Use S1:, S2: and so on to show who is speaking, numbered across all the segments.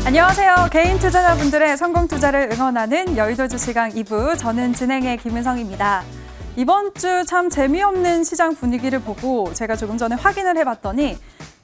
S1: 안녕하세요. 개인 투자자분들의 성공 투자를 응원하는 여의도 주시강 2부, 저는 진행의 김은성입니다. 이번 주 참 재미없는 시장 분위기를 보고 제가 조금 전에 확인을 해봤더니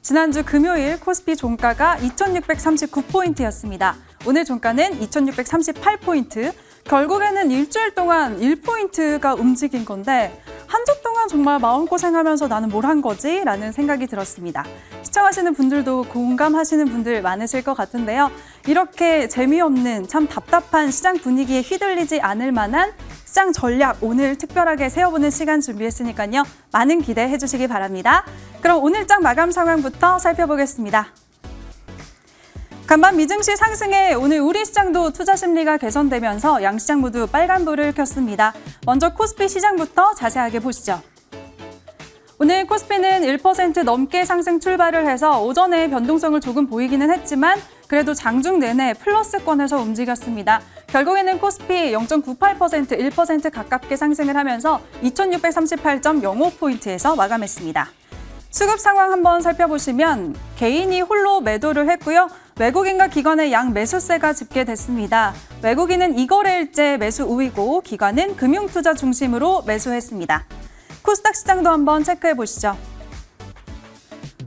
S1: 지난주 금요일 코스피 종가가 2639포인트였습니다. 오늘 종가는 2638포인트. 결국에는 일주일 동안 1포인트가 움직인 건데 한 주 동안 정말 마음고생하면서 나는 뭘 한 거지? 라는 생각이 들었습니다. 시청하시는 분들도 공감하시는 분들 많으실 것 같은데요. 이렇게 재미없는 참 답답한 시장 분위기에 휘둘리지 않을 만한 시장 전략 오늘 특별하게 세워보는 시간 준비했으니까요. 많은 기대해 주시기 바랍니다. 그럼 오늘장 마감 상황부터 살펴보겠습니다. 간밤 미증시 상승에 오늘 우리 시장도 투자 심리가 개선되면서 양시장 모두 빨간불을 켰습니다. 먼저 코스피 시장부터 자세하게 보시죠. 오늘 코스피는 1% 넘게 상승 출발을 해서 오전에 변동성을 조금 보이기는 했지만 그래도 장중 내내 플러스권에서 움직였습니다. 결국에는 코스피 0.98%, 1% 가깝게 상승을 하면서 2638.05포인트에서 마감했습니다. 수급 상황 한번 살펴보시면 개인이 홀로 매도를 했고요. 외국인과 기관의 양 매수세가 집계됐습니다. 외국인은 2거래일째 매수 우위고 기관은 금융투자 중심으로 매수했습니다. 코스닥 시장도 한번 체크해 보시죠.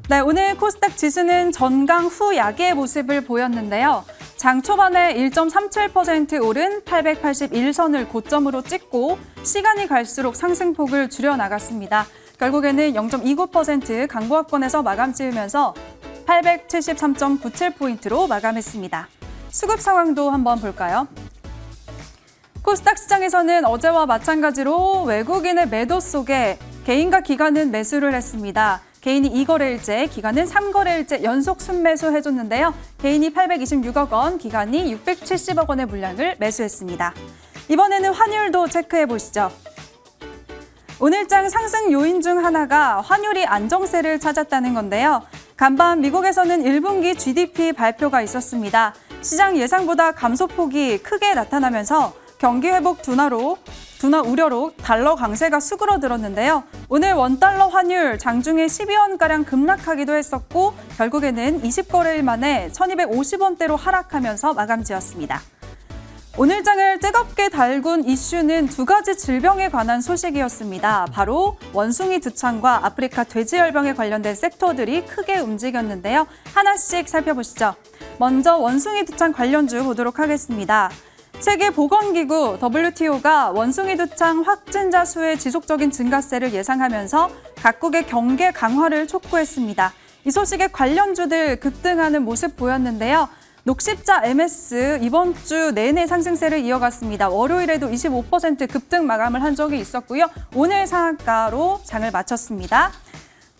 S1: 네, 오늘 코스닥 지수는 전강 후 약의 모습을 보였는데요. 장 초반에 1.37% 오른 881선을 고점으로 찍고 시간이 갈수록 상승폭을 줄여나갔습니다. 결국에는 0.29% 강보합권에서 마감 지으면서 873.97포인트로 마감했습니다. 수급 상황도 한번 볼까요? 코스닥 시장에서는 어제와 마찬가지로 외국인의 매도 속에 개인과 기관은 매수를 했습니다. 개인이 2거래일째, 기관은 3거래일째 연속 순매수 해줬는데요. 개인이 826억 원, 기관이 670억 원의 물량을 매수했습니다. 이번에는 환율도 체크해 보시죠. 오늘장 상승 요인 중 하나가 환율이 안정세를 찾았다는 건데요. 간밤 미국에서는 1분기 GDP 발표가 있었습니다. 시장 예상보다 감소폭이 크게 나타나면서 경기 회복 둔화 우려로 달러 강세가 수그러들었는데요. 오늘 원달러 환율 장중에 12원가량 급락하기도 했었고 결국에는 20거래일 만에 1250원대로 하락하면서 마감지었습니다. 오늘 장을 뜨겁게 달군 이슈는 두 가지 질병에 관한 소식이었습니다. 바로 원숭이 두창과 아프리카 돼지열병에 관련된 섹터들이 크게 움직였는데요. 하나씩 살펴보시죠. 먼저 원숭이 두창 관련주 보도록 하겠습니다. 세계보건기구 WTO가 원숭이 두창 확진자 수의 지속적인 증가세를 예상하면서 각국의 경계 강화를 촉구했습니다. 이 소식에 관련주들 급등하는 모습 보였는데요. 녹십자 MS 이번 주 내내 상승세를 이어갔습니다. 월요일에도 25% 급등 마감을 한 적이 있었고요. 오늘 상한가로 장을 마쳤습니다.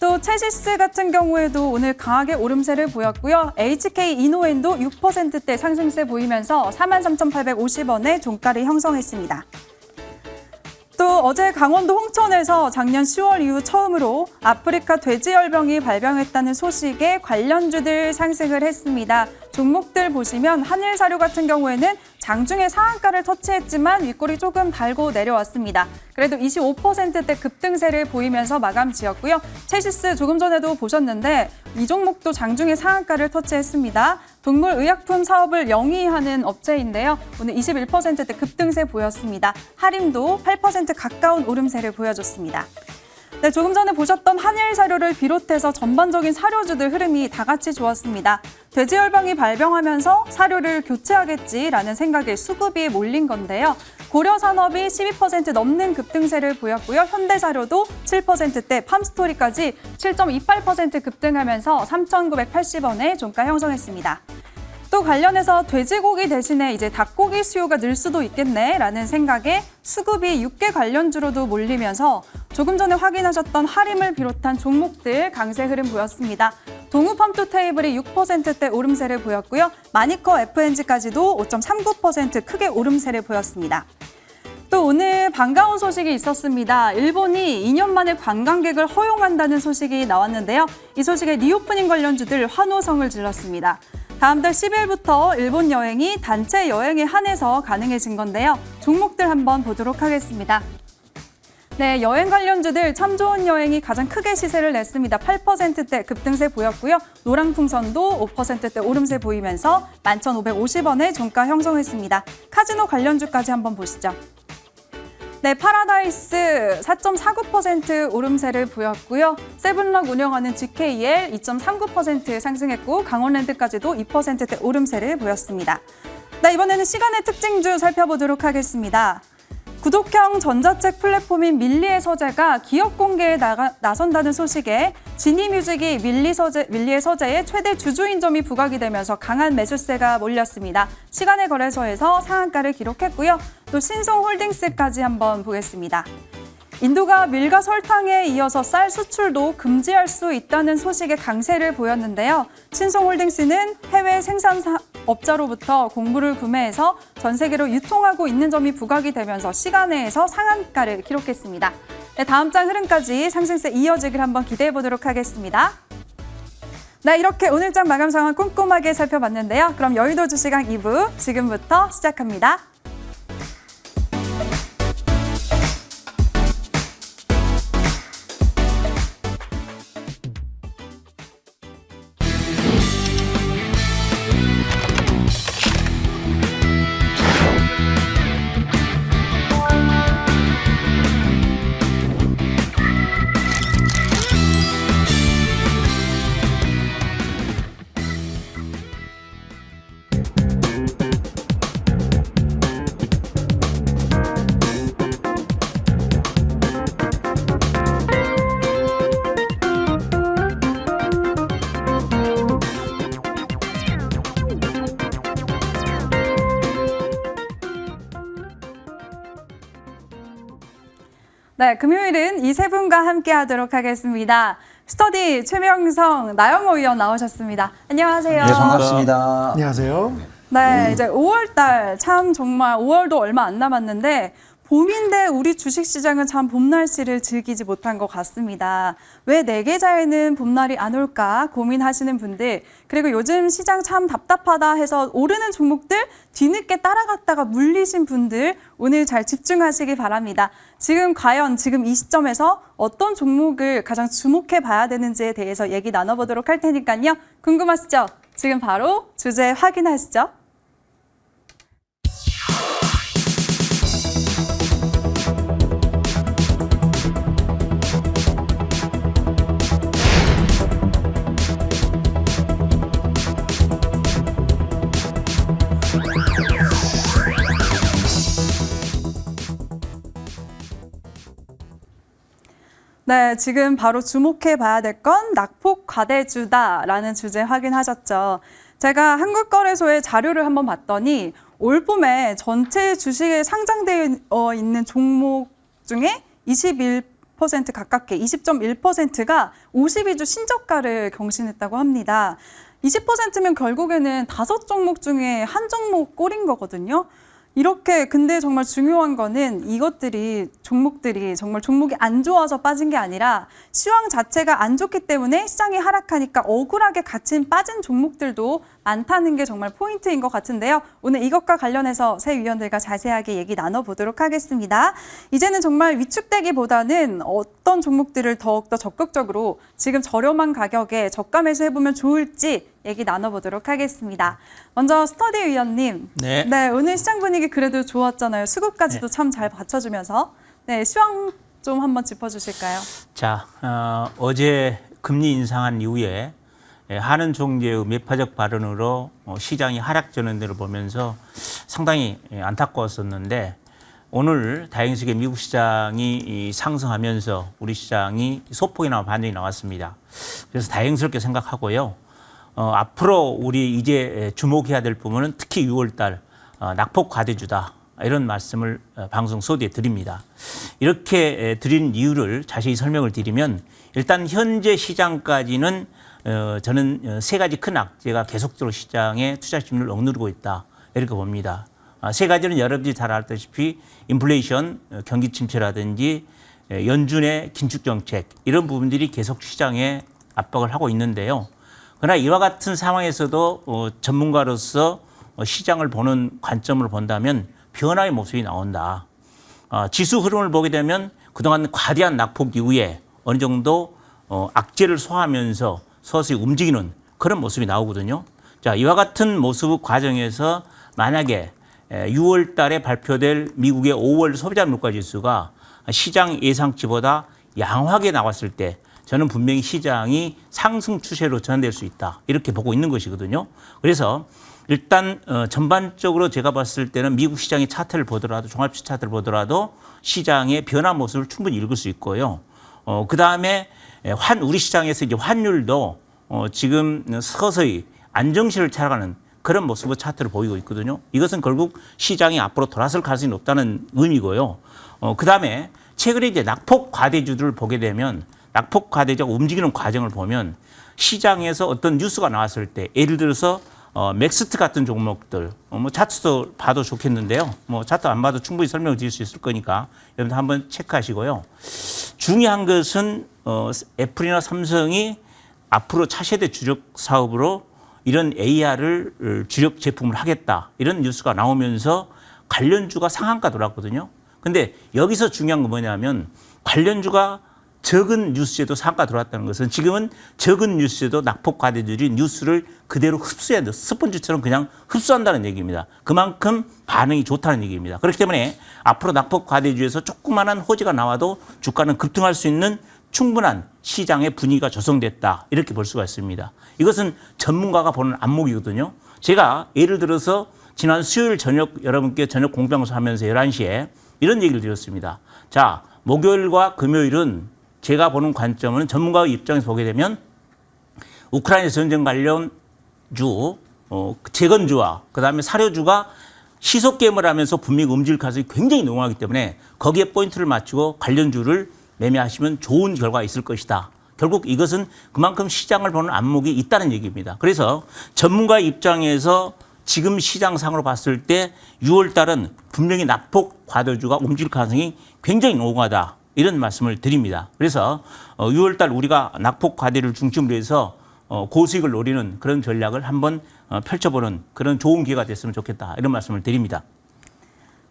S1: 또 체시스 같은 경우에도 오늘 강하게 오름세를 보였고요. HK 이노엔도 6%대 상승세 보이면서 43,850원의 종가를 형성했습니다. 또 어제 강원도 홍천에서 작년 10월 이후 처음으로 아프리카 돼지열병이 발병했다는 소식에 관련주들 상승을 했습니다. 종목들 보시면 한일사료 같은 경우에는 장중에 상한가를 터치했지만 윗골이 조금 달고 내려왔습니다. 그래도 25%대 급등세를 보이면서 마감 지었고요. 체시스 조금 전에도 보셨는데 이 종목도 장중에 상한가를 터치했습니다. 동물의약품 사업을 영위하는 업체인데요. 오늘 21%대 급등세 보였습니다. 하림도 8% 가까운 오름세를 보여줬습니다. 네, 조금 전에 보셨던 한일사료를 비롯해서 전반적인 사료주들 흐름이 다 같이 좋았습니다. 돼지열병이 발병하면서 사료를 교체하겠지라는 생각에 수급이 몰린 건데요. 고려산업이 12% 넘는 급등세를 보였고요. 현대사료도 7%대, 팜스토리까지 7.28% 급등하면서 3,980원의 종가 형성했습니다. 또 관련해서 돼지고기 대신에 이제 닭고기 수요가 늘 수도 있겠네라는 생각에 수급이 육계 관련주로도 몰리면서 조금 전에 확인하셨던 하림을 비롯한 종목들 강세 흐름 보였습니다. 동우펌투테이블이 6%대 오름세를 보였고요. 마니커 FNG까지도 5.39% 크게 오름세를 보였습니다. 또 오늘 반가운 소식이 있었습니다. 일본이 2년 만에 관광객을 허용한다는 소식이 나왔는데요. 이 소식에 리오프닝 관련주들 환호성을 질렀습니다. 다음 달 10일부터 일본 여행이 단체 여행에 한해서 가능해진 건데요. 종목들 한번 보도록 하겠습니다. 네, 여행 관련주들 참 좋은 여행이 가장 크게 시세를 냈습니다. 8%대 급등세 보였고요. 노랑풍선도 5%대 오름세 보이면서 11,550원의 종가 형성했습니다. 카지노 관련주까지 한번 보시죠. 네, 파라다이스 4.49% 오름세를 보였고요. 세븐락 운영하는 GKL 2.39% 상승했고 강원랜드까지도 2%대 오름세를 보였습니다. 네, 이번에는 시간의 특징주 살펴보도록 하겠습니다. 구독형 전자책 플랫폼인 밀리의 서재가 기업 공개에 나선다는 소식에 지니뮤직이 밀리의 서재의 최대 주주인 점이 부각이 되면서 강한 매수세가 몰렸습니다. 시간의 거래소에서 상한가를 기록했고요. 또 신송홀딩스까지 한번 보겠습니다. 인도가 밀과 설탕에 이어서 쌀 수출도 금지할 수 있다는 소식에 강세를 보였는데요. 신송홀딩스는 해외 생산업자로부터 공구를 구매해서 전 세계로 유통하고 있는 점이 부각이 되면서 시간외에서 상한가를 기록했습니다. 네, 다음 장 흐름까지 상승세 이어지길 한번 기대해 보도록 하겠습니다. 네, 이렇게 오늘 장 마감 상황 꼼꼼하게 살펴봤는데요. 그럼 여의도 주시강 2부 지금부터 시작합니다. 네, 금요일은 이 세 분과 함께 하도록 하겠습니다. 스터디 최명성, 나영호 의원 나오셨습니다. 안녕하세요.
S2: 네, 반갑습니다.
S3: 안녕하세요.
S1: 네, 이제 5월달 참 정말 5월도 얼마 안 남았는데 봄인데 우리 주식시장은 참 봄 날씨를 즐기지 못한 것 같습니다. 왜 내 계좌에는 봄날이 안 올까 고민하시는 분들, 그리고 요즘 시장 참 답답하다 해서 오르는 종목들 뒤늦게 따라갔다가 물리신 분들 오늘 잘 집중하시기 바랍니다. 과연 지금 이 시점에서 어떤 종목을 가장 주목해 봐야 되는지에 대해서 얘기 나눠보도록 할 테니까요. 궁금하시죠? 지금 바로 주제 확인하시죠. 네, 지금 바로 주목해 봐야 될 건 낙폭 과대주다라는 주제 확인하셨죠. 제가 한국거래소의 자료를 한번 봤더니 올 봄에 전체 주식에 상장되어 있는 종목 중에 21% 가깝게 20.1%가 52주 신저가를 경신했다고 합니다. 20%면 결국에는 5종목 중에 한 종목 꼴인 거거든요. 이렇게 근데 정말 중요한 거는 종목들이 정말 종목이 안 좋아서 빠진 게 아니라 시황 자체가 안 좋기 때문에 시장이 하락하니까 억울하게 갇힌 빠진 종목들도 많다는 게 정말 포인트인 것 같은데요. 오늘 이것과 관련해서 새 위원들과 자세하게 얘기 나눠보도록 하겠습니다. 이제는 정말 위축되기보다는 어떤 종목들을 더욱더 적극적으로 지금 저렴한 가격에 저가 매수해보면 좋을지 얘기 나눠보도록 하겠습니다. 먼저 스터디 위원님, 네, 오늘 시장 분위기 그래도 좋았잖아요. 수급까지도 참 잘 받쳐주면서 시황 좀 한번 짚어주실까요?
S2: 자, 어제 금리 인상한 이후에 한은 총재의 매파적 발언으로 시장이 하락 전환대로 보면서 상당히 안타까웠었는데 오늘 다행스럽게 미국 시장이 상승하면서 우리 시장이 소폭이나 반등이 나왔습니다. 그래서 다행스럽게 생각하고요. 앞으로 우리 이제 주목해야 될 부분은 특히 6월달 낙폭 과대주다 이런 말씀을 방송 소디에 드립니다. 이렇게 드린 이유를 자세히 설명을 드리면 일단 현재 시장까지는 저는 세 가지 큰 악재가 계속적으로 시장의 투자 심리를 억누르고 있다 이렇게 봅니다. 세 가지는 여러분들이 잘 알다시피 인플레이션, 경기 침체라든지 연준의 긴축 정책 이런 부분들이 계속 시장에 압박을 하고 있는데요. 그러나 이와 같은 상황에서도 전문가로서 시장을 보는 관점으로 본다면 변화의 모습이 나온다. 지수 흐름을 보게 되면 그동안 과대한 낙폭 이후에 어느 정도 악재를 소화하면서 서서히 움직이는 그런 모습이 나오거든요. 자, 이와 같은 모습 과정에서 만약에 6월 달에 발표될 미국의 5월 소비자 물가 지수가 시장 예상치보다 양호하게 나왔을 때 저는 분명히 시장이 상승 추세로 전환될 수 있다. 이렇게 보고 있는 것이거든요. 그래서 일단 전반적으로 제가 봤을 때는 미국 시장의 차트를 보더라도 종합시 차트를 보더라도 시장의 변화 모습을 충분히 읽을 수 있고요. 그다음에 우리 시장에서 이제 환율도 지금 서서히 안정세를 찾아가는 그런 모습의 차트를 보이고 있거든요. 이것은 결국 시장이 앞으로 돌아설 가능성이 높다는 의미고요. 그다음에 최근에 이제 낙폭 과대주들을 보게 되면 낙폭 과대주가 움직이는 과정을 보면 시장에서 어떤 뉴스가 나왔을 때 예를 들어서 맥스트 같은 종목들 뭐 차트도 봐도 좋겠는데요. 뭐 차트 안 봐도 충분히 설명을 드릴 수 있을 거니까 여러분 한번 체크하시고요. 중요한 것은 애플이나 삼성이 앞으로 차세대 주력 사업으로 이런 AR을 주력 제품을 하겠다. 이런 뉴스가 나오면서 관련주가 상한가 돌았거든요. 근데 여기서 중요한 건 뭐냐면 관련주가 적은 뉴스에도 상한가 돌았다는 것은 지금은 적은 뉴스에도 낙폭 과대주들이 뉴스를 그대로 흡수해야 돼. 스펀지처럼 그냥 흡수한다는 얘기입니다. 그만큼 반응이 좋다는 얘기입니다. 그렇기 때문에 앞으로 낙폭 과대주에서 조그마한 호재가 나와도 주가는 급등할 수 있는 충분한 시장의 분위기가 조성됐다. 이렇게 볼 수가 있습니다. 이것은 전문가가 보는 안목이거든요. 제가 예를 들어서 지난 수요일 저녁 여러분께 저녁 공방송 하면서 11시에 이런 얘기를 드렸습니다. 자, 목요일과 금요일은 제가 보는 관점은 전문가의 입장에서 보게 되면 우크라이나 전쟁 관련 재건주와 그다음에 사료주가 시속 게임을 하면서 분명히 움직일 가능성이 굉장히 농후하기 때문에 거기에 포인트를 맞추고 관련주를 매매하시면 좋은 결과가 있을 것이다. 결국 이것은 그만큼 시장을 보는 안목이 있다는 얘기입니다. 그래서 전문가의 입장에서 지금 시장상으로 봤을 때 6월 달은 분명히 낙폭 과대주가 움직일 가능성이 굉장히 농후하다. 이런 말씀을 드립니다. 그래서 6월 달 우리가 낙폭 과대를 중심으로 해서 고수익을 노리는 그런 전략을 한번 펼쳐보는 그런 좋은 기회가 됐으면 좋겠다. 이런 말씀을 드립니다.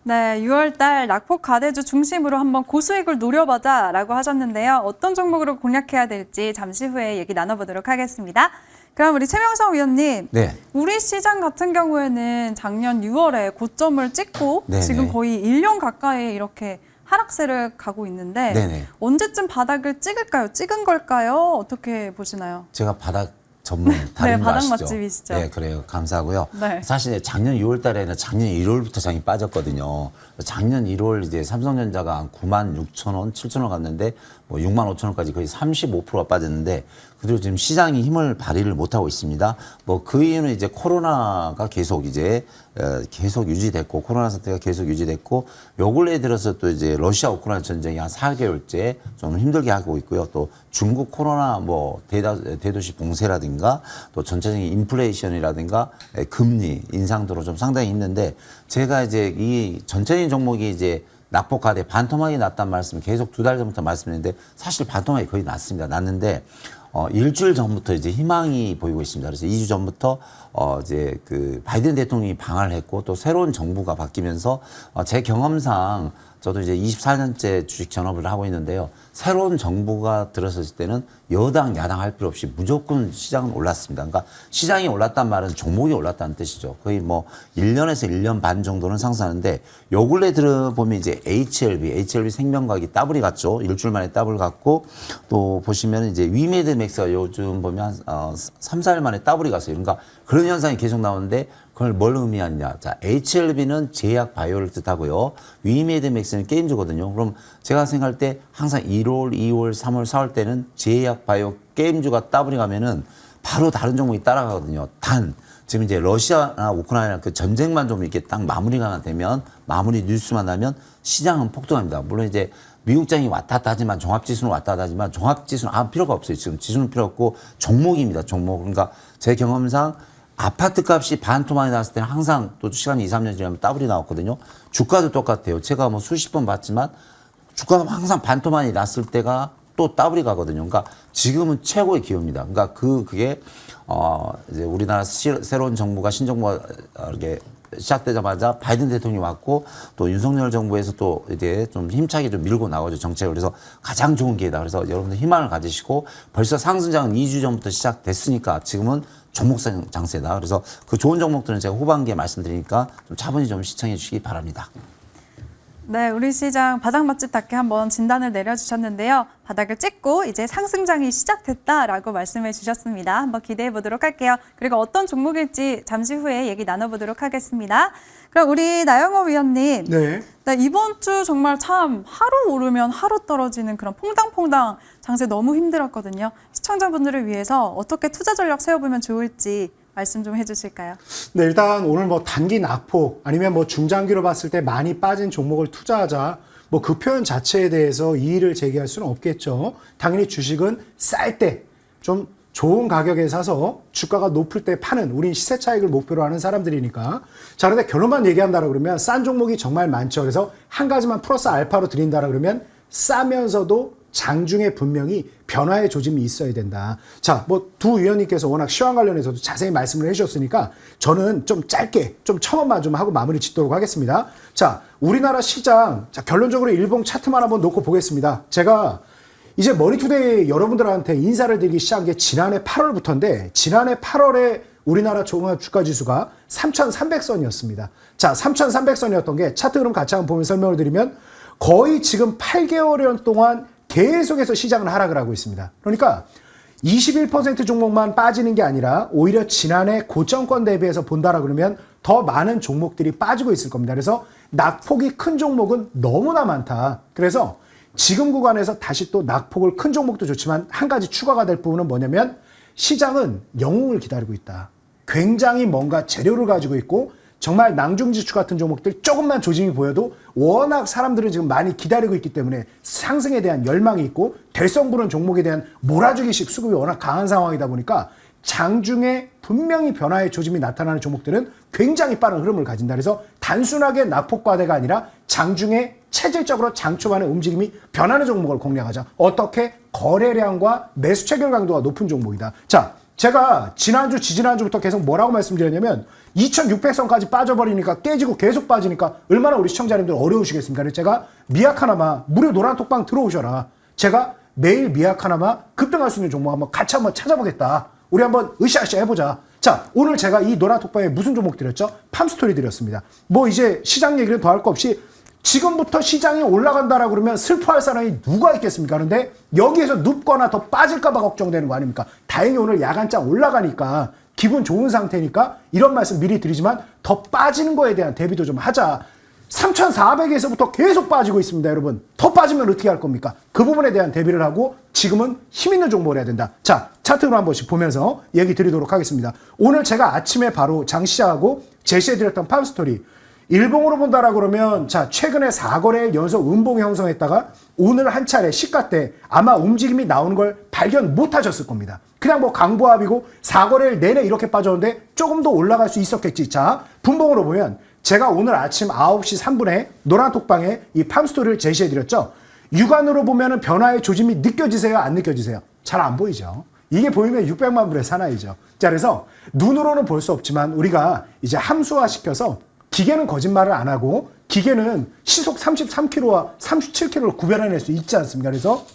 S1: 네, 6월 달 낙폭 과대주 중심으로 한번 고수익을 노려보자라고 하셨는데요. 어떤 종목으로 공략해야 될지 잠시 후에 얘기 나눠보도록 하겠습니다. 그럼 우리 최명석 위원님,
S3: 네.
S1: 우리 시장 같은 경우에는 작년 6월에 고점을 찍고
S3: 네네.
S1: 지금 거의 1년 가까이 이렇게 하락세를 가고 있는데
S3: 네네.
S1: 언제쯤 바닥을 찍을까요? 찍은 걸까요? 어떻게 보시나요?
S3: 제가 바닥 전문 달인 거
S1: 바닥
S3: 아시죠?
S1: 맛집이시죠?
S3: 네, 그래요. 감사하고요.
S1: 네.
S3: 사실 작년 6월 달에는 작년 1월부터 장이 빠졌거든요. 작년 1월 이제 삼성전자가 한 9만 6천 원, 7천 원 갔는데 뭐 6만 5천 원까지 거의 35%가 빠졌는데 그대로 지금 시장이 힘을 발휘를 못하고 있습니다. 뭐 그 이유는 이제 코로나가 계속 유지됐고 코로나 사태가 계속 유지됐고 요 근래에 들어서 또 이제 러시아 우크라이나 전쟁이 한 4개월째 좀 힘들게 하고 있고요. 또 중국 코로나 뭐 대도시 봉쇄라든가 또 전체적인 인플레이션이라든가 금리 인상도로 좀 상당히 있는데 제가 이제 이 전체적인 종목이 이제 낙폭과대 반토막이 났단 말씀 계속 2달 전부터 말씀드렸는데 사실 반토막이 거의 났습니다. 났는데 일주일 전부터 이제 희망이 보이고 있습니다. 그래서 2주 전부터 이제 그 바이든 대통령이 방한을 했고 또 새로운 정부가 바뀌면서 제 경험상 저도 이제 24년째 주식 전업을 하고 있는데요. 새로운 정부가 들어섰을 때는 여당, 야당 할 필요 없이 무조건 시장은 올랐습니다. 그러니까 시장이 올랐단 말은 종목이 올랐다는 뜻이죠. 거의 뭐 1년에서 1년 반 정도는 상승하는데 요 근래 들어보면 이제 HLB 생명과학이 더블이 갔죠. 일주일 만에 더블 갔고 또 보시면 이제 위메드 맥스가 요즘 보면 3, 4일 만에 더블이 갔어요. 그러니까 그런 현상이 계속 나오는데 그걸 뭘 의미하느냐. 자, HLB는 제약 바이오를 뜻하고요. 위메드 맥스는 게임주거든요. 그럼 제가 생각할 때 항상 1월, 2월, 3월, 4월 때는 제약 바이오 게임주가 더블이 가면은 바로 다른 종목이 따라가거든요. 단, 지금 이제 러시아나 우크라이나 그 전쟁만 좀 이렇게 딱 마무리가 되면, 마무리 뉴스만 나면 시장은 폭등합니다. 물론 이제 미국장이 왔다 갔다 하지만 종합지수는 왔다 갔다 하지만 종합지수는 아무 필요가 없어요. 지금 지수는 필요 없고 종목입니다. 종목. 그러니까 제 경험상 아파트 값이 반토막이 났을 때는 항상 또 시간이 2, 3년 지나면 더블이 나왔거든요. 주가도 똑같아요. 제가 뭐 수십 번 봤지만 주가가 항상 반토막이 났을 때가 또 더블이 가거든요. 그러니까 지금은 최고의 기회입니다. 그러니까 그게 이제 우리나라 새로운 정부가 신정부가 이렇게 시작되자마자 바이든 대통령이 왔고 또 윤석열 정부에서 또 이제 좀 힘차게 좀 밀고 나가죠, 정책을. 그래서 가장 좋은 기회다. 그래서 여러분들 희망을 가지시고 벌써 상승장은 2주 전부터 시작됐으니까 지금은 종목 장세다. 그래서 그 좋은 종목들은 제가 후반기에 말씀드리니까 좀 차분히 좀 시청해 주시기 바랍니다.
S1: 네, 우리 시장 바닥 맛집답게 한번 진단을 내려주셨는데요. 바닥을 찍고 이제 상승장이 시작됐다라고 말씀해 주셨습니다. 한번 기대해 보도록 할게요. 그리고 어떤 종목일지 잠시 후에 얘기 나눠보도록 하겠습니다. 그럼 우리 나영호 위원님,
S4: 네.
S1: 네, 이번 주 정말 참 하루 오르면 하루 떨어지는 그런 퐁당퐁당 장세 너무 힘들었거든요. 시청자분들을 위해서 어떻게 투자 전략 세워보면 좋을지 말씀 좀 해주실까요?
S4: 네, 일단 오늘 뭐 단기 낙폭 아니면 뭐 중장기로 봤을 때 많이 빠진 종목을 투자하자 뭐 그 표현 자체에 대해서 이의를 제기할 수는 없겠죠. 당연히 주식은 쌀 때 좀 좋은 가격에 사서 주가가 높을 때 파는 우린 시세 차익을 목표로 하는 사람들이니까. 자, 그런데 결론만 얘기한다라 그러면 싼 종목이 정말 많죠. 그래서 한 가지만 플러스 알파로 드린다라 그러면 싸면서도 장중에 분명히 변화의 조짐이 있어야 된다. 자, 뭐 두 위원님께서 워낙 시황 관련해서도 자세히 말씀을 해주셨으니까 저는 좀 짧게 좀 첨언만 좀 하고 마무리 짓도록 하겠습니다. 자, 우리나라 시장, 자, 결론적으로 일봉 차트만 한번 놓고 보겠습니다. 제가 이제 머니투데이 여러분들한테 인사를 드리기 시작한 게 지난해 8월부터인데 지난해 8월에 우리나라 종합 주가 지수가 3,300선이었습니다. 자, 3,300선이었던 게 차트 그럼 같이 한번 보면서 설명을 드리면 거의 지금 8개월여 동안 계속해서 시장은 하락을 하고 있습니다. 그러니까 21% 종목만 빠지는 게 아니라 오히려 지난해 고점권 대비해서 본다라 그러면 더 많은 종목들이 빠지고 있을 겁니다. 그래서 낙폭이 큰 종목은 너무나 많다. 그래서 지금 구간에서 다시 또 낙폭을 큰 종목도 좋지만 한 가지 추가가 될 부분은 뭐냐면 시장은 영웅을 기다리고 있다. 굉장히 뭔가 재료를 가지고 있고 정말 낭중지추 같은 종목들 조금만 조짐이 보여도 워낙 사람들은 지금 많이 기다리고 있기 때문에 상승에 대한 열망이 있고 될성 부른 종목에 대한 몰아주기식 수급이 워낙 강한 상황이다 보니까 장중에 분명히 변화의 조짐이 나타나는 종목들은 굉장히 빠른 흐름을 가진다. 그래서 단순하게 낙폭과대가 아니라 장중에 체질적으로 장초반의 움직임이 변하는 종목을 공략하자. 어떻게? 거래량과 매수 체결 강도가 높은 종목이다. 자, 제가 지난주, 지지난주부터 계속 뭐라고 말씀드렸냐면 2600선까지 빠져버리니까 깨지고 계속 빠지니까 얼마나 우리 시청자님들 어려우시겠습니까? 그래서 제가 미약 하나마 무료 노란톡방 들어오셔라. 제가 매일 미약 하나마 급등할 수 있는 종목 한번 같이 한번 찾아보겠다. 우리 한번 으쌰으쌰 해보자. 자, 오늘 제가 이 노란톡방에 무슨 종목 드렸죠? 팜스토리 드렸습니다. 뭐 이제 시장 얘기는 더 할 거 없이 지금부터 시장이 올라간다라고 그러면 슬퍼할 사람이 누가 있겠습니까? 그런데 여기에서 눕거나 더 빠질까봐 걱정되는 거 아닙니까? 다행히 오늘 야간장 올라가니까 기분 좋은 상태니까 이런 말씀 미리 드리지만 더 빠지는 거에 대한 대비도 좀 하자. 3,400에서부터 계속 빠지고 있습니다, 여러분. 더 빠지면 어떻게 할 겁니까? 그 부분에 대한 대비를 하고 지금은 힘 있는 종목을 해야 된다. 자, 차트로 한 번씩 보면서 얘기 드리도록 하겠습니다. 오늘 제가 아침에 바로 장 시작하고 제시해드렸던 팜스토리. 일봉으로 본다라 그러면 자, 최근에 4거래일 연속 음봉이 형성했다가 오늘 한 차례 시가 때 아마 움직임이 나오는 걸 발견 못 하셨을 겁니다. 그냥 뭐 강보합이고 4거래일 내내 이렇게 빠졌는데 조금 더 올라갈 수 있었겠지. 자, 분봉으로 보면 제가 오늘 아침 9시 3분에 노란톡방에 이 팜스토리를 제시해드렸죠. 육안으로 보면 변화의 조짐이 느껴지세요? 안 느껴지세요? 잘 안 보이죠. 이게 보이면 600만 불의 사나이죠. 자, 그래서 눈으로는 볼 수 없지만 우리가 이제 함수화시켜서 기계는 거짓말을 안 하고 기계는 시속 33km와 37km를 구별해낼 수 있지 않습니까? 그래서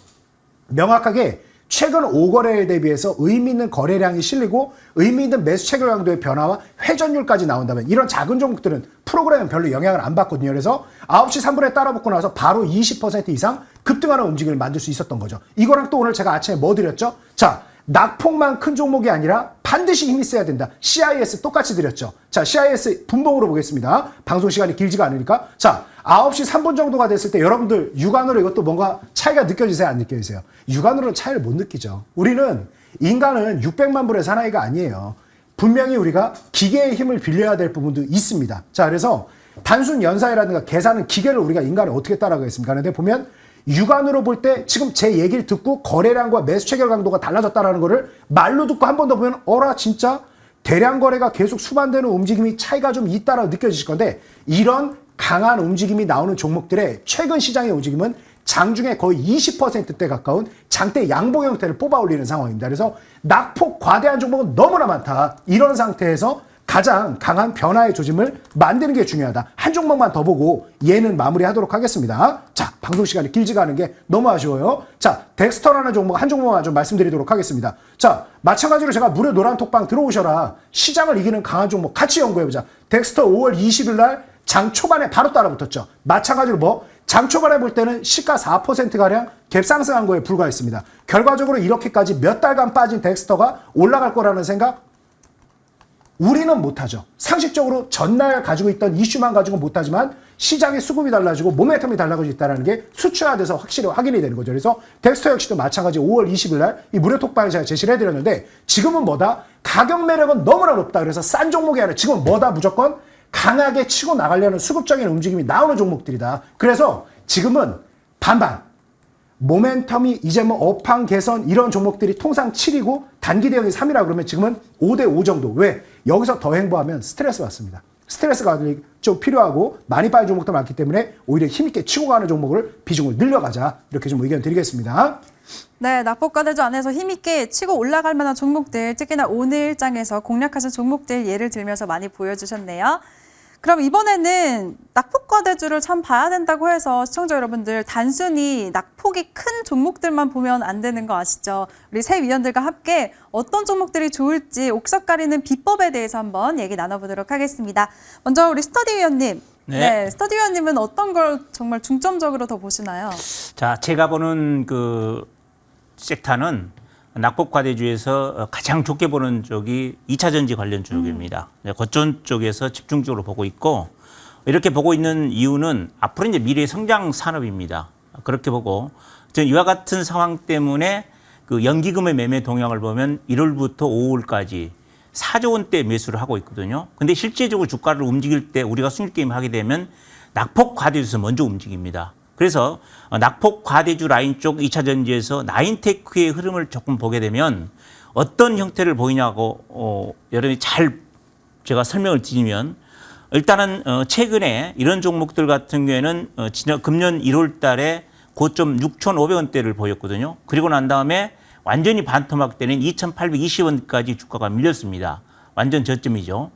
S4: 명확하게 최근 5거래일 대비해서 의미 있는 거래량이 실리고 의미 있는 매수 체결 강도의 변화와 회전율까지 나온다면 이런 작은 종목들은 프로그램은 별로 영향을 안 받거든요. 그래서 9시 3분에 따라붙고 나서 바로 20% 이상 급등하는 움직임을 만들 수 있었던 거죠. 이거랑 또 오늘 제가 아침에 뭐 드렸죠? 자, 낙폭만 큰 종목이 아니라 반드시 힘이 세야 된다. CIS 똑같이 드렸죠. 자, CIS 분봉으로 보겠습니다. 방송 시간이 길지가 않으니까. 자, 9시 3분 정도가 됐을 때 여러분들 육안으로 이것도 뭔가 차이가 느껴지세요? 안 느껴지세요? 육안으로는 차이를 못 느끼죠. 우리는 인간은 600만 불의 사나이가 아니에요. 분명히 우리가 기계의 힘을 빌려야 될 부분도 있습니다. 자, 그래서 단순 연산이라든가 계산은 기계를 우리가 인간을 어떻게 따라가겠습니까? 그런데 보면 육안으로 볼 때 지금 제 얘기를 듣고 거래량과 매수 체결 강도가 달라졌다는 거를 말로 듣고 한 번 더 보면 어라 진짜 대량 거래가 계속 수반되는 움직임이 차이가 좀 있다라고 느껴지실 건데 이런 강한 움직임이 나오는 종목들의 최근 시장의 움직임은 장중에 거의 20%대 가까운 장대 양봉 형태를 뽑아 올리는 상황입니다. 그래서 낙폭 과대한 종목은 너무나 많다. 이런 상태에서 가장 강한 변화의 조짐을 만드는 게 중요하다. 한 종목만 더 보고 얘는 마무리하도록 하겠습니다. 자, 방송 시간이 길지가 않은 게 너무 아쉬워요. 자, 덱스터라는 종목 한 종목만 좀 말씀드리도록 하겠습니다. 자, 마찬가지로 제가 무료 노란 톡방 들어오셔라. 시장을 이기는 강한 종목 같이 연구해보자. 덱스터 5월 20일 날 장 초반에 바로 따라붙었죠. 마찬가지로 뭐 장 초반에 볼 때는 시가 4%가량 갭 상승한 거에 불과했습니다. 결과적으로 이렇게까지 몇 달간 빠진 덱스터가 올라갈 거라는 생각 우리는 못하죠. 상식적으로 전날 가지고 있던 이슈만 가지고 못하지만 시장의 수급이 달라지고 모멘텀이 달라지고 있다는 게 수치화돼서 확실히 확인이 되는 거죠. 그래서 덱스터 역시도 마찬가지 5월 20일 날 이 무료 톡방에 제가 제시를 해드렸는데 지금은 뭐다? 가격 매력은 너무나 높다. 그래서 싼 종목이 아니라 지금은 뭐다? 무조건 강하게 치고 나가려는 수급적인 움직임이 나오는 종목들이다. 그래서 지금은 반반. 모멘텀이 이제 뭐 업황 개선 이런 종목들이 통상 7이고 단기 대응이 3이라 그러면 지금은 5대5 정도. 왜? 여기서 더 행보하면 스트레스 받습니다. 스트레스가 좀 필요하고 많이 빠진 종목도 많기 때문에 오히려 힘있게 치고 가는 종목을 비중을 늘려가자. 이렇게 좀 의견 드리겠습니다.
S1: 네, 낙폭과대주 안에서 힘있게 치고 올라갈 만한 종목들, 특히나 오늘 일장에서 공략하신 종목들 예를 들면서 많이 보여주셨네요. 그럼 이번에는 낙폭과대주를 참 봐야 된다고 해서 시청자 여러분들 단순히 낙폭이 큰 종목들만 보면 안 되는 거 아시죠? 우리 새 위원들과 함께 어떤 종목들이 좋을지 옥석 가리는 비법에 대해서 한번 얘기 나눠보도록 하겠습니다. 먼저 우리 스터디 위원님. 네, 스터디 위원님은 어떤 걸 정말 중점적으로 더 보시나요?
S2: 자, 제가 보는 그 섹터는 낙폭과대주에서 가장 좋게 보는 쪽이 2차 전지 관련 쪽입니다. 거점 쪽에서 집중적으로 보고 있고 이렇게 보고 있는 이유는 앞으로 이제 미래 성장 산업입니다. 그렇게 보고 저는 이와 같은 상황 때문에 그 연기금의 매매 동향을 보면 1월부터 5월까지 4조 원대 매수를 하고 있거든요. 근데 실제적으로 주가를 움직일 때 우리가 수익 게임 하게 되면 낙폭과대주에서 먼저 움직입니다. 그래서 낙폭과대주 라인 쪽 2차 전지에서 나인테크의 흐름을 조금 보게 되면 어떤 형태를 보이냐고 여러분이 잘 제가 설명을 드리면 일단은 최근에 이런 종목들 같은 경우에는 금년 1월 달에 고점 6,500원대를 보였거든요. 그리고 난 다음에 완전히 반토막 되는 2,820원까지 주가가 밀렸습니다. 완전 저점이죠.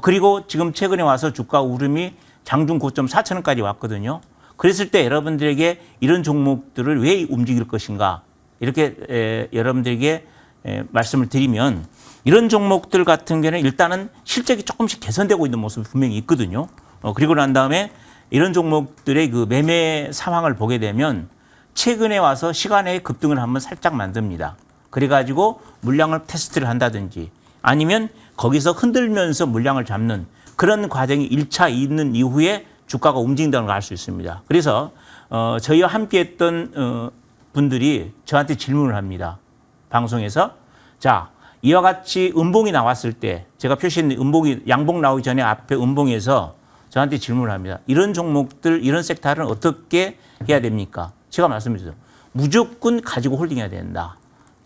S2: 그리고 지금 최근에 와서 주가 오름이 장중 고점 4,000원까지 왔거든요. 그랬을 때 여러분들에게 이런 종목들을 왜 움직일 것인가 이렇게 여러분들에게 말씀을 드리면 이런 종목들 같은 경우는 일단은 실적이 조금씩 개선되고 있는 모습이 분명히 있거든요. 그리고 난 다음에 이런 종목들의 그 매매 상황을 보게 되면 최근에 와서 시간의 급등을 한번 살짝 만듭니다. 그래가지고 물량을 테스트를 한다든지 아니면 거기서 흔들면서 물량을 잡는 그런 과정이 1차 있는 이후에 주가가 움직인다는 걸 알 수 있습니다. 그래서 저희와 함께했던 분들이 저한테 질문을 합니다. 방송에서 자 이와 같이 음봉이 나왔을 때 제가 표시한 음봉이 양봉 나오기 전에 앞에 음봉에서 저한테 질문을 합니다. 이런 종목들 이런 섹터는 어떻게 해야 됩니까? 제가 말씀드렸죠. 무조건 가지고 홀딩해야 된다.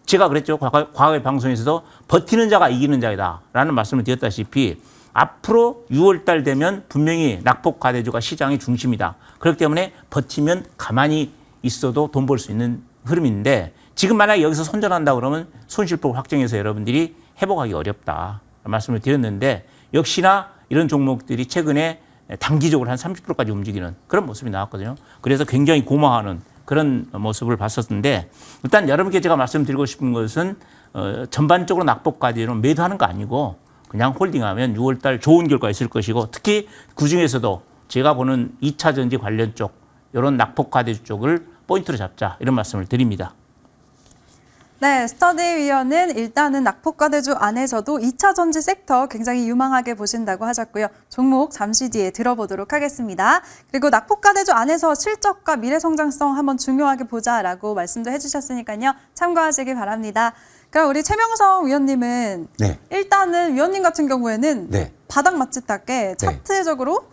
S2: 제가 그랬죠. 과거의 방송에서도 버티는 자가 이기는 자이다라는 말씀을 드렸다시피 앞으로 6월 달 되면 분명히 낙폭과대주가 시장의 중심이다. 그렇기 때문에 버티면 가만히 있어도 돈 벌 수 있는 흐름인데 지금 만약에 여기서 손절한다 그러면 손실폭을 확정해서 여러분들이 회복하기 어렵다. 말씀을 드렸는데 역시나 이런 종목들이 최근에 단기적으로 한 30%까지 움직이는 그런 모습이 나왔거든요. 그래서 굉장히 고마워하는 그런 모습을 봤었는데 일단 여러분께 제가 말씀드리고 싶은 것은 전반적으로 낙폭과대주는 매도하는 거 아니고 그냥 홀딩하면 6월 달 좋은 결과 있을 것이고 특히 그중에서도 제가 보는 2차 전지 관련 쪽 이런 낙폭과대주 쪽을 포인트로 잡자 이런 말씀을 드립니다.
S1: 네, 스터디 위원은 일단은 낙폭과대주 안에서도 2차 전지 섹터 굉장히 유망하게 보신다고 하셨고요. 종목 잠시 뒤에 들어보도록 하겠습니다. 그리고 낙폭과대주 안에서 실적과 미래 성장성 한번 중요하게 보자라고 말씀도 해주셨으니까요. 참고하시기 바랍니다. 그럼 우리 최명성 위원님은
S3: 네.
S1: 일단은 위원님 같은 경우에는
S3: 네.
S1: 바닥 맛집답게 차트적으로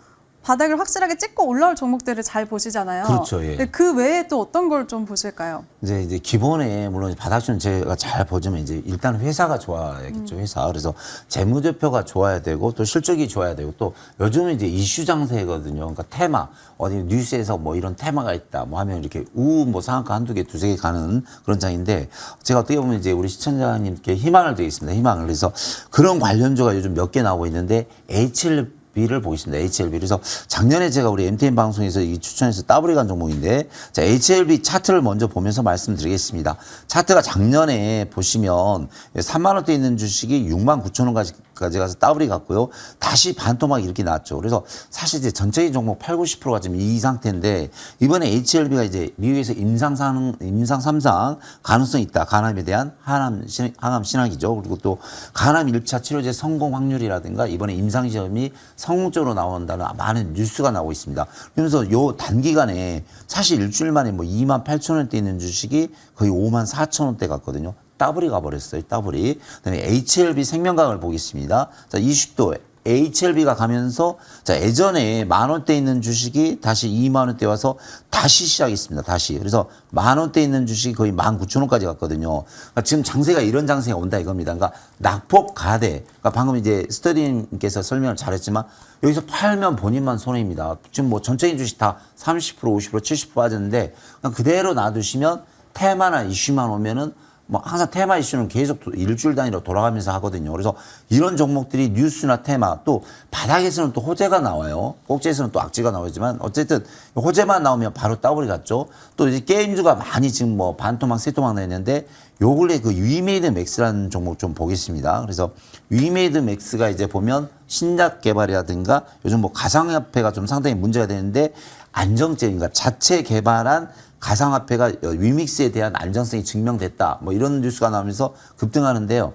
S1: 바닥을 확실하게 찍고 올라올 종목들을 잘 보시잖아요.
S3: 그렇죠, 예.
S1: 근데 그 외에 또 어떤 걸 좀 보실까요?
S3: 이제 기본에 물론 바닥주는 제가 잘 보지만 이제 일단 회사가 좋아야겠죠. 회사. 그래서 재무제표가 좋아야 되고 또 실적이 좋아야 되고 또 요즘은 이제 이슈 장세거든요. 그러니까 테마 어디 뉴스에서 뭐 이런 테마가 있다 뭐 하면 이렇게 뭐 상한가 한두 개, 두세 개 가는 그런 장인데 제가 어떻게 보면 이제 우리 시청자님께 희망을 드리겠습니다. 희망을. 그래서 그런 관련주가 요즘 몇 개 나오고 있는데 HLB를 보겠습니다. HLB. 그래서 작년에 제가 우리 MTN 방송에서 이 추천해서 더블이 간 종목인데 자, HLB 차트를 먼저 보면서 말씀드리겠습니다. 차트가 작년에 보시면 3만 원대 있는 주식이 6만 9천 원까지 가서 더블이 갔고요. 다시 반토막 이렇게 나왔죠. 그래서 사실 이제 전체적인 종목 8, 90%가 지금 이 상태인데 이번에 HLB가 이제 미국에서 임상 3상 가능성이 있다. 간암에 대한 항암 신약이죠. 그리고 또 간암 1차 치료제 성공 확률이라든가 이번에 임상 시험이 성공적으로 나온다는 많은 뉴스가 나오고 있습니다. 그러면서 요 단기간에 사실 일주일 만에 뭐 2만 8천 원대 있는 주식이 거의 5만 4천 원대 갔거든요. 더블이 가버렸어요. 더블이. 그다음에 HLB 생명과학을 보겠습니다. 자, 이 주식도 HLB가 가면서 자, 예전에 만 원대 있는 주식이 다시 2만 원대 와서 다시 시작했습니다. 다시. 그래서 만 원대 있는 주식이 거의 19,000원까지 갔거든요. 그러니까 지금 장세가 이런 장세가 온다 이겁니다. 그러니까 낙폭 가대. 그러니까 방금 이제 스터디님께서 설명을 잘했지만 여기서 팔면 본인만 손해입니다. 지금 뭐 전체적인 주식 다 30%, 50%, 70% 빠졌는데 그냥 그대로 놔두시면 테마나 이슈만 오면은 뭐 항상 테마 이슈는 계속 일주일 단위로 돌아가면서 하거든요. 그래서 이런 종목들이 뉴스나 테마 또 바닥에서는 또 호재가 나와요. 꼭지에서는 또 악재가 나오지만 어쨌든 호재만 나오면 바로 더블이 갔죠. 또 이제 게임주가 많이 지금 뭐 반토막, 세토막 내는데 요 근래 그 위메이드 맥스라는 종목 좀 보겠습니다. 그래서 위메이드 맥스가 이제 보면 신약 개발이라든가 요즘 뭐 가상화폐가 좀 상당히 문제가 되는데 안정적인가 자체 개발한 가상화폐가 위믹스에 대한 안정성이 증명됐다. 뭐 이런 뉴스가 나오면서 급등하는데요.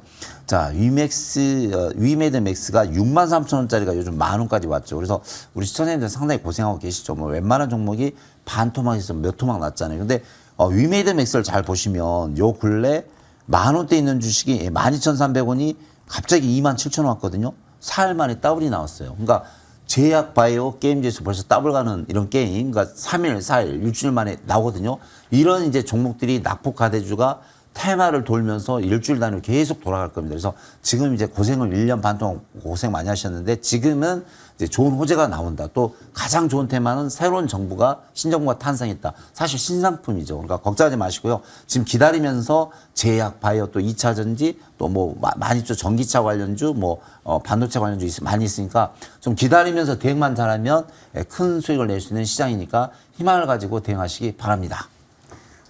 S3: 자, 위메이드 맥스가 6만 3천 원짜리가 요즘 만 원까지 왔죠. 그래서 우리 시청자님들 상당히 고생하고 계시죠. 뭐 웬만한 종목이 반 토막에서 몇 토막 났잖아요. 근데 위메이드 맥스를 잘 보시면 요 근래 만 원대 있는 주식이 12,300원이 갑자기 2만 7천 원 왔거든요. 사흘 만에 더블이 나왔어요. 그러니까 제약 바이오 게임즈에서 벌써 더블 가는 이런 게임, 그러니까 3일, 4일, 일주일 만에 나오거든요. 이런 이제 종목들이 낙폭 가대주가 테마를 돌면서 일주일 단위로 계속 돌아갈 겁니다. 그래서 지금 이제 고생을 1년 반 동안 고생 많이 하셨는데 지금은 이제 좋은 호재가 나온다. 또 가장 좋은 테마는 새로운 정부가 신정부가 탄생했다. 사실 신상품이죠. 그러니까 걱정하지 마시고요. 지금 기다리면서 제약, 바이오 또 2차 전지 또 뭐 많이 있죠. 전기차 관련주 뭐 반도체 관련주 많이 있으니까 좀 기다리면서 대응만 잘하면 큰 수익을 낼 수 있는 시장이니까 희망을 가지고 대응하시기 바랍니다.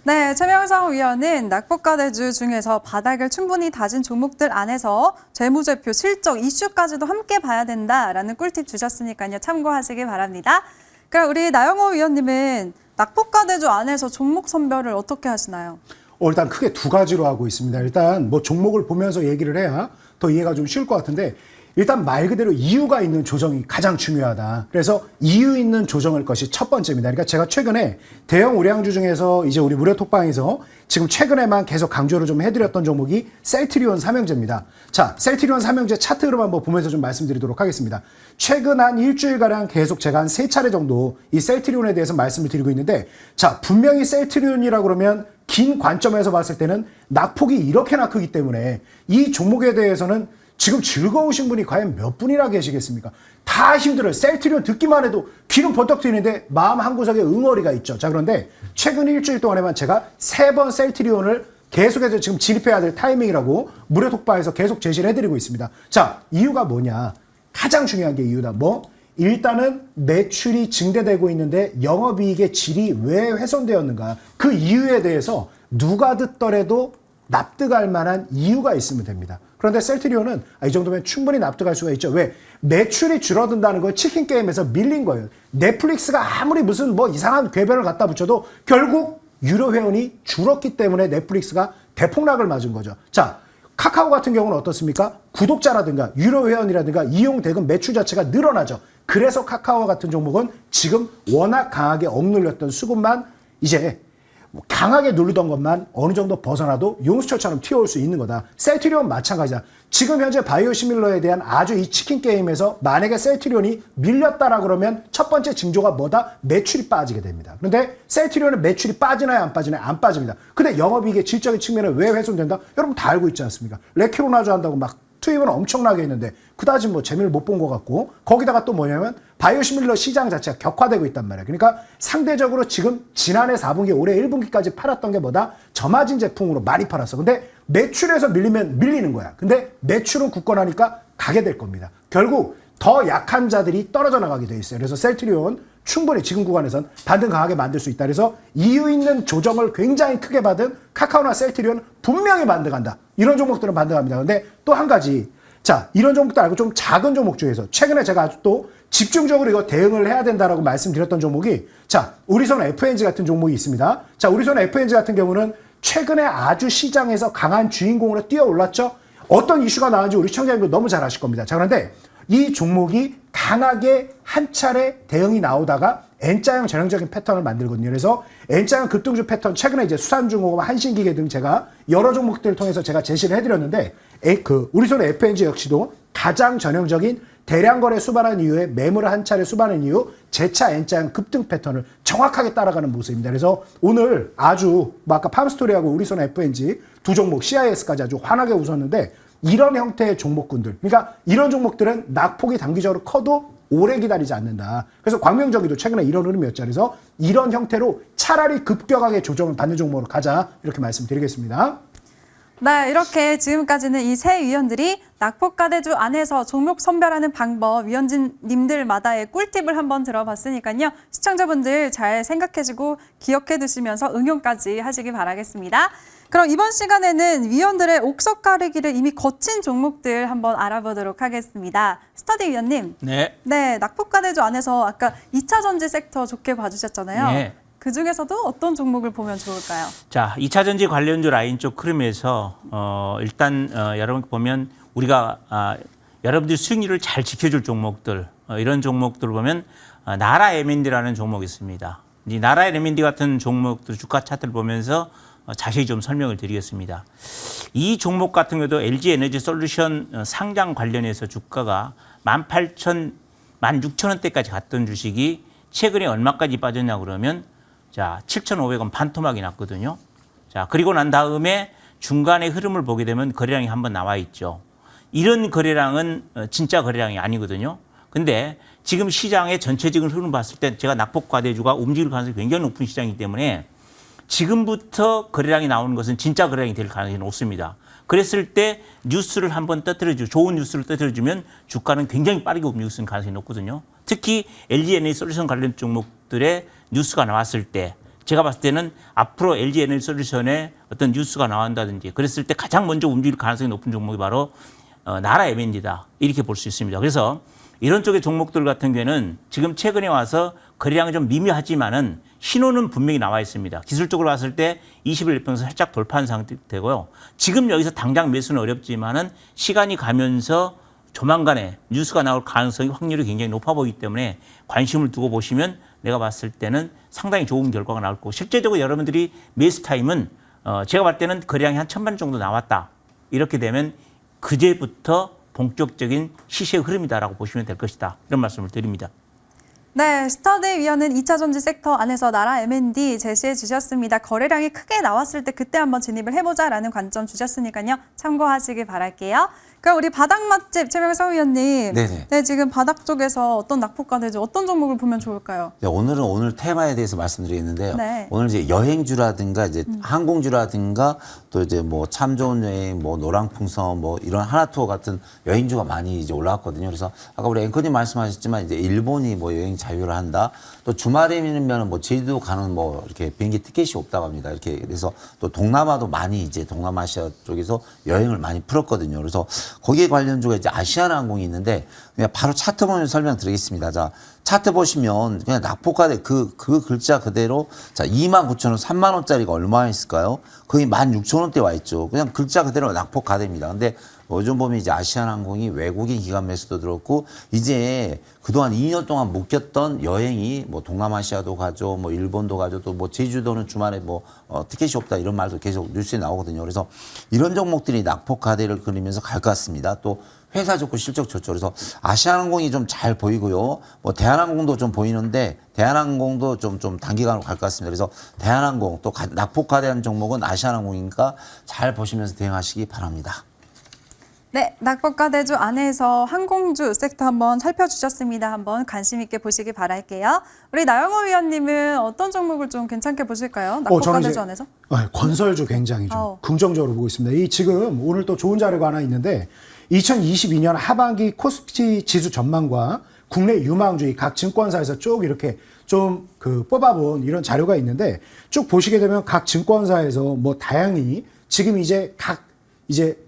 S1: 네, 최명상 위원은 낙폭과대주 중에서 바닥을 충분히 다진 종목들 안에서 재무제표, 실적, 이슈까지도 함께 봐야 된다라는 꿀팁 주셨으니까요. 참고하시기 바랍니다. 그럼 우리 나영호 위원님은 낙폭과대주 안에서 종목 선별을 어떻게 하시나요?
S4: 일단 크게 두 가지로 하고 있습니다. 일단 뭐 종목을 보면서 얘기를 해야 더 이해가 좀 쉬울 것 같은데 일단 말 그대로 이유가 있는 조정이 가장 중요하다. 그래서 이유 있는 조정일 것이 첫 번째입니다. 그러니까 제가 최근에 대형 우량주 중에서 이제 우리 무료톡방에서 지금 최근에만 계속 강조를 좀 해드렸던 종목이 셀트리온 삼형제입니다. 자, 셀트리온 삼형제 차트 흐름 한번 보면서 좀 말씀드리도록 하겠습니다. 최근 한 일주일가량 계속 제가 한 3차례 정도 이 셀트리온에 대해서 말씀을 드리고 있는데 자, 분명히 셀트리온이라 그러면 긴 관점에서 봤을 때는 낙폭이 이렇게나 크기 때문에 이 종목에 대해서는 지금 즐거우신 분이 과연 몇 분이나 계시겠습니까? 다 힘들어요. 셀트리온 듣기만 해도 귀는 번쩍 트이는데 마음 한구석에 응어리가 있죠. 자, 그런데 최근 일주일 동안에만 제가 3번 셀트리온을 계속해서 지금 진입해야 될 타이밍이라고 무료 톡방에서 계속 제시를 해드리고 있습니다. 자, 이유가 뭐냐? 가장 중요한 게 이유다. 뭐? 일단은 매출이 증대되고 있는데 영업이익의 질이 왜 훼손되었는가? 그 이유에 대해서 누가 듣더라도 납득할 만한 이유가 있으면 됩니다. 그런데 셀트리온은 이 정도면 충분히 납득할 수가 있죠. 왜? 매출이 줄어든다는 걸 치킨 게임에서 밀린 거예요. 넷플릭스가 아무리 무슨 뭐 이상한 궤변을 갖다 붙여도 결국 유료 회원이 줄었기 때문에 넷플릭스가 대폭락을 맞은 거죠. 자, 카카오 같은 경우는 어떻습니까? 구독자라든가 유료 회원이라든가 이용 대금 매출 자체가 늘어나죠. 그래서 카카오 같은 종목은 지금 워낙 강하게 억눌렸던 수급만 이제 강하게 누르던 것만 어느 정도 벗어나도 용수철처럼 튀어올 수 있는 거다. 셀트리온 마찬가지다. 지금 현재 바이오시밀러에 대한 아주 이 치킨 게임에서 만약에 셀트리온이 밀렸다라 그러면 첫 번째 징조가 뭐다? 매출이 빠지게 됩니다. 그런데 셀트리온은 매출이 빠지나요? 안 빠지나요? 안 빠집니다. 근데 영업이익의 질적인 측면에 왜 훼손된다? 여러분 다 알고 있지 않습니까? 레키로나주 한다고 막 투입은 엄청나게 했는데 그다지 뭐 재미를 못 본 것 같고 거기다가 또 뭐냐면 바이오시밀러 시장 자체가 격화되고 있단 말이에요. 그러니까 상대적으로 지금 지난해 4분기 올해 1분기까지 팔았던 게 뭐다? 저마진 제품으로 많이 팔았어. 근데 매출에서 밀리면 밀리는 거야. 근데 매출은 굳건하니까 가게 될 겁니다. 결국 더 약한 자들이 떨어져 나가게 돼 있어요. 그래서 셀트리온 충분히 지금 구간에선 반등 강하게 만들 수 있다. 그래서 이유 있는 조정을 굉장히 크게 받은 카카오나 셀트리온 분명히 반등한다. 이런 종목들은 반등합니다. 근데 또 한 가지, 자, 이런 종목도 알고 좀 작은 종목 중에서 최근에 제가 아주 또 집중적으로 이거 대응을 해야 된다라고 말씀드렸던 종목이, 자, 우리손 FNG 같은 종목이 있습니다. 자, 우리손 FNG 같은 경우는 최근에 아주 시장에서 강한 주인공으로 뛰어올랐죠. 어떤 이슈가 나왔는지 우리 시청자님도 너무 잘 아실 겁니다. 자, 그런데 이 종목이 강하게 한 차례 대응이 나오다가 N자형 전형적인 패턴을 만들거든요. 그래서 N자형 급등주 패턴, 최근에 이제 수산중공업, 한신기계 등 제가 여러 종목들을 통해서 제가 제시를 해드렸는데, 우리손의 FNG 역시도 가장 전형적인 대량 거래 수반한 이후에 매물을 한 차례 수반한 이후 재차 N자형 급등 패턴을 정확하게 따라가는 모습입니다. 그래서 오늘 아주 아까 팜스토리하고 우리손 FNG 두 종목 CIS까지 아주 환하게 웃었는데, 이런 형태의 종목군들, 그러니까 이런 종목들은 낙폭이 단기적으로 커도 오래 기다리지 않는다. 그래서 광명저기도 최근에 이런 흐름이었죠. 그래서 이런 형태로 차라리 급격하게 조정을 받는 종목으로 가자, 이렇게 말씀드리겠습니다.
S1: 네, 이렇게 지금까지는 이 세 위원들이 낙폭과대주 안에서 종목 선별하는 방법, 위원님들마다의 꿀팁을 한번 들어봤으니까요. 시청자분들 잘 생각해주고 기억해 두시면서 응용까지 하시기 바라겠습니다. 그럼 이번 시간에는 위원들의 옥석 가르기를 이미 거친 종목들 한번 알아보도록 하겠습니다. 스터디 위원님.
S2: 네.
S1: 네, 낙폭과대주 안에서 아까 2차 전지 섹터 좋게 봐주셨잖아요.
S2: 네.
S1: 그 중에서도 어떤 종목을 보면 좋을까요?
S2: 자, 2차 전지 관련주 라인 쪽 흐름에서 일단 여러분 보면 우리가 여러분들 수익률을 잘 지켜줄 종목들, 이런 종목들을 보면 나라 M&D라는 종목이 있습니다. 이 나라 M&D 같은 종목들 주가 차트를 보면서 자세히 좀 설명을 드리겠습니다. 이 종목 같은 경우도 LG 에너지 솔루션 상장 관련해서 주가가 16,000원대까지 갔던 주식이 최근에 얼마까지 빠졌냐 그러면, 자, 7,500원 반토막이 났거든요. 자, 그리고 난 다음에 중간에 흐름을 보게 되면 거래량이 한번 나와 있죠. 이런 거래량은 진짜 거래량이 아니거든요. 근데 지금 시장의 전체적인 흐름 봤을 때 제가 낙폭 과대주가 움직일 가능성이 굉장히 높은 시장이기 때문에 지금부터 거래량이 나오는 것은 진짜 거래량이 될 가능성이 높습니다. 그랬을 때 뉴스를 한번 떠들어주고 좋은 뉴스를 떠들어주면 주가는 굉장히 빠르게 움직일 수 있는 가능성이 높거든요. 특히 LG 에너지 솔루션 관련 종목들의 뉴스가 나왔을 때 제가 봤을 때는 앞으로 LG 에너지 솔루션에 어떤 뉴스가 나온다든지 그랬을 때 가장 먼저 움직일 가능성이 높은 종목이 바로 나라 M&D다, 이렇게 볼 수 있습니다. 그래서 이런 쪽의 종목들 같은 경우에는 지금 최근에 와서 거래량이 좀 미미하지만은 신호는 분명히 나와 있습니다. 기술적으로 봤을 때 21일평선 살짝 돌파한 상태고요. 지금 여기서 당장 매수는 어렵지만은 시간이 가면서 조만간에 뉴스가 나올 가능성이 확률이 굉장히 높아 보이기 때문에 관심을 두고 보시면 내가 봤을 때는 상당히 좋은 결과가 나올 거고, 실제적으로 여러분들이 매수 타임은 제가 봤을 때는 거래량이 한 1,000만 정도 나왔다, 이렇게 되면 그제부터 본격적인 시세 흐름이다라고 보시면 될 것이다, 이런 말씀을 드립니다.
S1: 네, 스터디 위원은 2차 전지 섹터 안에서 나라 M&D 제시해 주셨습니다. 거래량이 크게 나왔을 때 그때 한번 진입을 해보자라는 관점 주셨으니까요. 참고하시기 바랄게요. 그럼 우리 바닥 맛집 최명성 위원님.
S3: 네네.
S1: 네, 지금 바닥 쪽에서 어떤 낙폭과 대주 어떤 종목을 보면 좋을까요?
S3: 네, 오늘은 오늘 테마에 대해서 말씀드리겠는데요.
S1: 네.
S3: 오늘 이제 여행주라든가 이제 항공주라든가 또 이제 뭐 참 좋은 여행, 뭐 노랑풍선, 뭐 이런 하나투어 같은 여행주가 많이 이제 올라왔거든요. 그래서 아까 우리 앵커님 말씀하셨지만 이제 일본이 뭐 여행 자유를 한다. 또 주말이면 뭐 제주도 가는 뭐 이렇게 비행기 티켓이 없다고 합니다. 이렇게 그래서 또 동남아도 많이 이제 동남아시아 쪽에서 여행을 많이 풀었거든요. 그래서 거기에 관련주가 이제 아시아나항공이 있는데 그냥 바로 차트 보면 설명드리겠습니다. 자, 차트 보시면 그냥 낙폭과대 그 글자 그대로 자 29,000원, 3만 원짜리가 얼마나 있을까요? 거의 16,000원대 와 있죠. 그냥 글자 그대로 낙폭과대입니다. 근데 요즘 보면 이제 아시아나항공이 외국인 기관 매수도 들었고 이제 그동안 2년 동안 묶였던 여행이 뭐 동남아시아도 가죠, 뭐 일본도 가죠, 또 뭐 제주도는 주말에 뭐 티켓이 없다 이런 말도 계속 뉴스에 나오거든요. 그래서 이런 종목들이 낙폭과대를 그리면서 갈 것 같습니다. 또 회사 좋고 실적 좋죠. 그래서 아시아나항공이 좀 잘 보이고요. 뭐 대한항공도 좀 보이는데 대한항공도 좀 단기간으로 갈 것 같습니다. 그래서 대한항공 또 낙폭과대한 종목은 아시아나항공이니까 잘 보시면서 대응하시기 바랍니다.
S1: 네, 낙폭과대주 안에서 항공주 섹터 한번 살펴주셨습니다. 한번 관심 있게 보시기 바랄게요. 우리 나영호 위원님은 어떤 종목을 좀 괜찮게 보실까요? 낙폭과대주 안에서?
S4: 건설주 굉장히 좀 긍정적으로 보고 있습니다. 이 지금 오늘 또 좋은 자료가 하나 있는데 2022년 하반기 코스피 지수 전망과 국내 유망주 각 증권사에서 쭉 이렇게 좀 뽑아본 이런 자료가 있는데 쭉 보시게 되면 각 증권사에서 뭐 다양히 지금 이제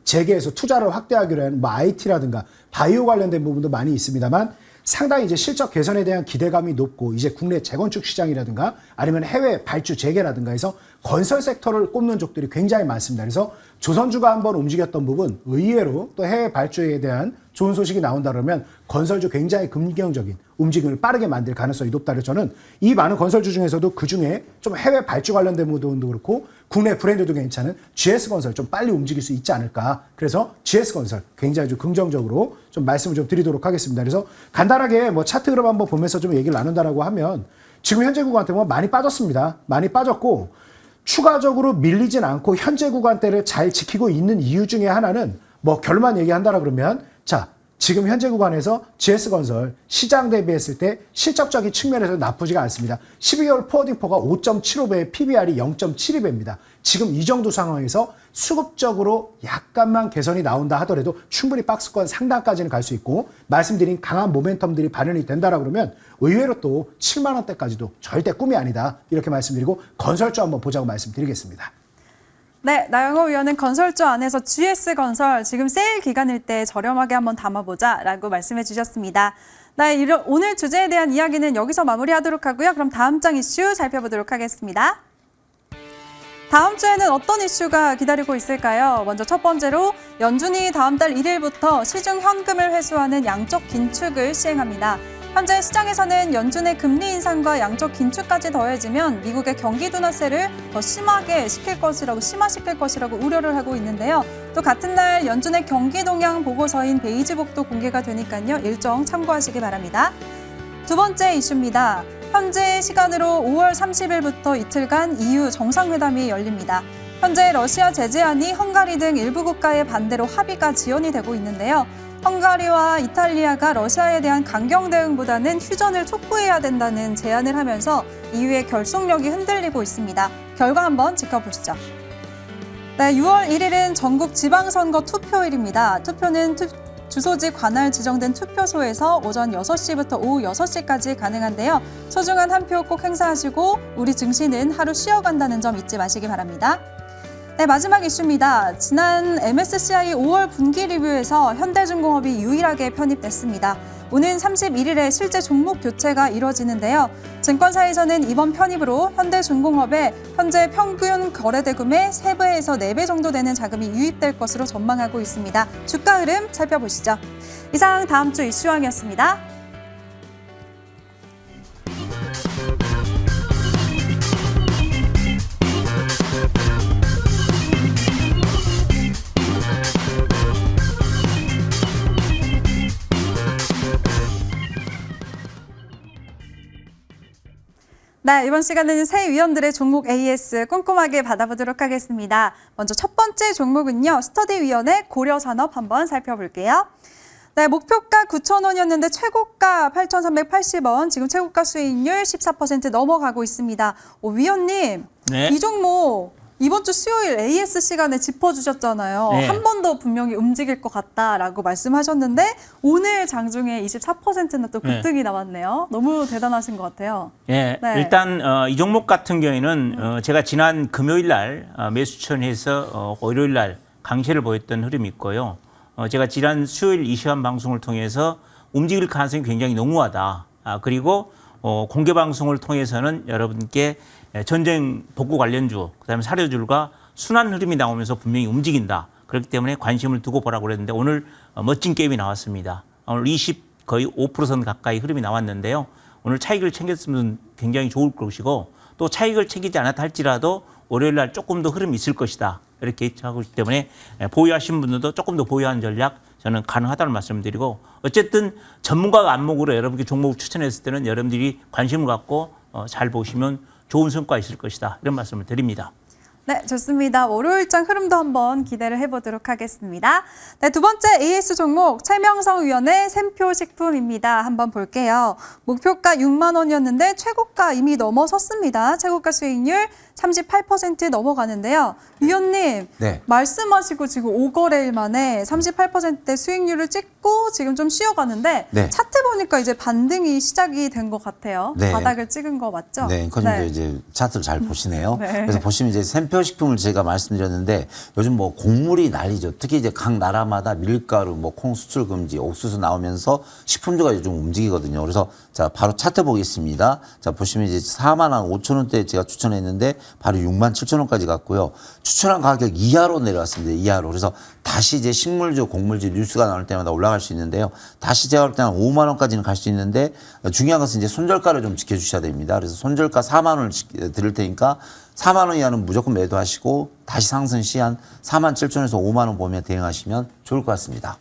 S4: 재계에서 투자를 확대하기로 한 뭐 IT라든가 바이오 관련된 부분도 많이 있습니다만 상당히 이제 실적 개선에 대한 기대감이 높고 이제 국내 재건축 시장이라든가 아니면 해외 발주 재개라든가 해서 건설 섹터를 꼽는 쪽들이 굉장히 많습니다. 그래서 조선주가 한번 움직였던 부분 의외로 또 해외 발주에 대한 좋은 소식이 나온다 그러면 건설주 굉장히 긍정적인 움직임을 빠르게 만들 가능성이 높다. 그래서 저는 이 많은 건설주 중에서도 그중에 좀 해외 발주 관련된 부분도 그렇고 국내 브랜드도 괜찮은 GS건설 좀 빨리 움직일 수 있지 않을까. 그래서 GS건설 굉장히 좀 긍정적으로 좀 말씀을 좀 드리도록 하겠습니다. 그래서 간단하게 뭐 차트 그룹 한번 보면서 좀 얘기를 나눈다라고 하면 지금 현재 구간대 뭐 많이 빠졌습니다. 많이 빠졌고 추가적으로 밀리진 않고 현재 구간대를 잘 지키고 있는 이유 중에 하나는 뭐 결론만 얘기한다라 그러면 자 지금 현재 구간에서 GS건설 시장 대비했을 때 실적적인 측면에서 나쁘지가 않습니다. 12개월 포워딩포가 5.75배의 PBR이 0.72배입니다. 지금 이 정도 상황에서 수급적으로 약간만 개선이 나온다 하더라도 충분히 박스권 상단까지는 갈 수 있고 말씀드린 강한 모멘텀들이 발현이 된다라 그러면 의외로 또 7만 원대까지도 절대 꿈이 아니다. 이렇게 말씀드리고 건설주 한번 보자고 말씀드리겠습니다.
S1: 네, 나영호 위원은 건설주 안에서 GS건설 지금 세일 기간일 때 저렴하게 한번 담아보자라고 말씀해 주셨습니다. 네, 오늘 주제에 대한 이야기는 여기서 마무리하도록 하고요. 그럼 다음 장 이슈 살펴보도록 하겠습니다. 다음 주에는 어떤 이슈가 기다리고 있을까요? 먼저 첫 번째로 연준이 다음 달 1일부터 시중 현금을 회수하는 양적 긴축을 시행합니다. 현재 시장에서는 연준의 금리 인상과 양적 긴축까지 더해지면 미국의 경기 둔화세를 더 심화시킬 것이라고 우려를 하고 있는데요. 또 같은 날 연준의 경기 동향 보고서인 베이지북도 공개가 되니까요. 일정 참고하시기 바랍니다. 두 번째 이슈입니다. 현재 시간으로 5월 30일부터 이틀간 EU 정상회담이 열립니다. 현재 러시아 제재안이 헝가리 등 일부 국가의 반대로 합의가 지연이 되고 있는데요. 헝가리와 이탈리아가 러시아에 대한 강경 대응보다는 휴전을 촉구해야 된다는 제안을 하면서 EU의 결속력이 흔들리고 있습니다. 결과 한번 지켜보시죠. 네, 6월 1일은 전국 지방선거 투표일입니다. 투표는 주소지 관할 지정된 투표소에서 오전 6시부터 오후 6시까지 가능한데요. 소중한 한 표 꼭 행사하시고 우리 증시는 하루 쉬어간다는 점 잊지 마시기 바랍니다. 네, 마지막 이슈입니다. 지난 MSCI 5월 분기 리뷰에서 현대중공업이 유일하게 편입됐습니다. 오는 31일에 실제 종목 교체가 이뤄지는데요. 증권사에서는 이번 편입으로 현대중공업의 현재 평균 거래대금의 3배에서 4배 정도 되는 자금이 유입될 것으로 전망하고 있습니다. 주가 흐름 살펴보시죠. 이상 다음 주 이슈왕이었습니다. 네, 이번 시간에는 새 위원들의 종목 AS 꼼꼼하게 받아보도록 하겠습니다. 먼저 첫 번째 종목은요. 스터디위원회 고려산업 한번 살펴볼게요. 네, 목표가 9,000원이었는데 최고가 8,380원, 지금 최고가 수익률 14% 넘어가고 있습니다. 위원님,
S2: 네.
S1: 이 종목 이번 주 수요일 AS 시간에 짚어주셨잖아요.
S2: 네.
S1: 한 번 더 분명히 움직일 것 같다라고 말씀하셨는데 오늘 장중에 24%나 또 급등이 나왔네요. 너무 대단하신 것 같아요.
S2: 예,
S1: 네.
S2: 일단 이 종목 같은 경우에는 제가 지난 금요일 날 매수천에서 월요일 날 강세를 보였던 흐름이 있고요. 제가 지난 수요일 이 시간 방송을 통해서 움직일 가능성이 굉장히 농후하다. 그리고 공개 방송을 통해서는 여러분께 전쟁 복구 관련주, 그다음에 사료줄과 순환 흐름이 나오면서 분명히 움직인다. 그렇기 때문에 관심을 두고 보라고 그랬는데 오늘 멋진 게임이 나왔습니다. 오늘 거의 5% 가까이 흐름이 나왔는데요. 오늘 차익을 챙겼으면 굉장히 좋을 것이고 또 차익을 챙기지 않았다 할지라도 월요일 날 조금 더 흐름이 있을 것이다. 이렇게 예측하고 있기 때문에 보유하신 분들도 조금 더 보유하는 전략 저는 가능하다는 말씀을 드리고 어쨌든 전문가가 안목으로 여러분께 종목을 추천했을 때는 여러분들이 관심을 갖고 잘 보시면 좋은 성과가 있을 것이다. 이런 말씀을 드립니다.
S1: 네, 좋습니다. 월요일장 흐름도 한번 기대를 해보도록 하겠습니다. 네, 두 번째 AS 종목 최명성 위원의 샘표 식품입니다. 한번 볼게요. 목표가 6만 원이었는데 최고가 이미 넘어섰습니다. 최고가 수익률 38% 넘어가는데요. 위원님,
S3: 네.
S1: 말씀하시고 지금 5거래일 만에 38%대 수익률을 찍고 지금 좀 쉬어가는데
S3: 네.
S1: 차트 보니까 이제 반등이 시작이 된 것 같아요.
S3: 네.
S1: 바닥을 찍은 거 맞죠?
S3: 네, 앵커님도 이제 차트를 잘 보시네요.
S1: 네.
S3: 그래서 보시면 이제 샘표식품을 제가 말씀드렸는데 요즘 뭐 곡물이 난리죠. 특히 이제 각 나라마다 밀가루, 뭐 콩 수출 금지, 옥수수 나오면서 식품주가 요즘 움직이거든요. 그래서 자 바로 차트 보겠습니다. 자 보시면 이제 4만 원 5천 원대 제가 추천했는데 바로 6만 7천 원까지 갔고요. 추천한 가격 이하로 내려왔습니다. 이하로. 그래서 다시 이제 식물주, 곡물주 뉴스가 나올 때마다 올라갈 수 있는데요. 다시 제가 볼 때는 5만 원까지는 갈 수 있는데 중요한 것은 이제 손절가를 좀 지켜주셔야 됩니다. 그래서 손절가 4만 원을 드릴 테니까 4만 원 이하는 무조건 매도하시고 다시 상승 시 한 4만 7천 원에서 5만 원 보면 대응하시면 좋을 것 같습니다.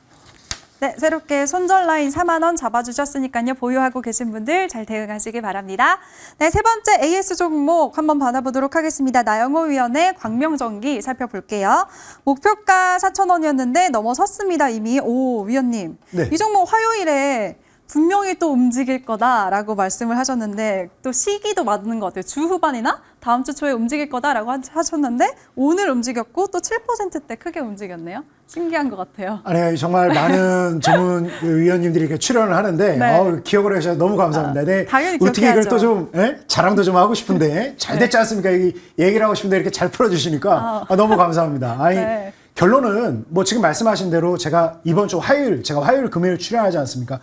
S1: 네, 새롭게 손절 라인 4만 원 잡아주셨으니까요. 보유하고 계신 분들 잘 대응하시기 바랍니다. 네, 세 번째 AS 종목 한번 받아보도록 하겠습니다. 나영호 위원의 광명전기 살펴볼게요. 목표가 4천 원이었는데 넘어섰습니다. 이미. 오, 위원님.
S4: 네.
S1: 이 종목 화요일에 분명히 또 움직일 거다라고 말씀을 하셨는데 또 시기도 맞는 것 같아요. 주 후반이나 다음 주 초에 움직일 거다라고 하셨는데 오늘 움직였고 또 7%대 크게 움직였네요. 신기한 것 같아요.
S4: 아니 정말 많은 전문 위원님들이 이렇게 출연을 하는데
S1: 네.
S4: 기억을 해주셔서 너무 감사합니다. 네,
S1: 당연히
S4: 어떻게 이걸
S1: 기억해야죠.
S4: 또 좀 자랑도 좀 하고 싶은데 잘 됐지 않습니까? 얘기를 하고 싶은데 이렇게 잘 풀어주시니까 너무 감사합니다. 아니
S1: 네.
S4: 결론은 뭐 지금 말씀하신 대로 제가 이번 주 화요일 제가 화요일 금요일 출연하지 않습니까?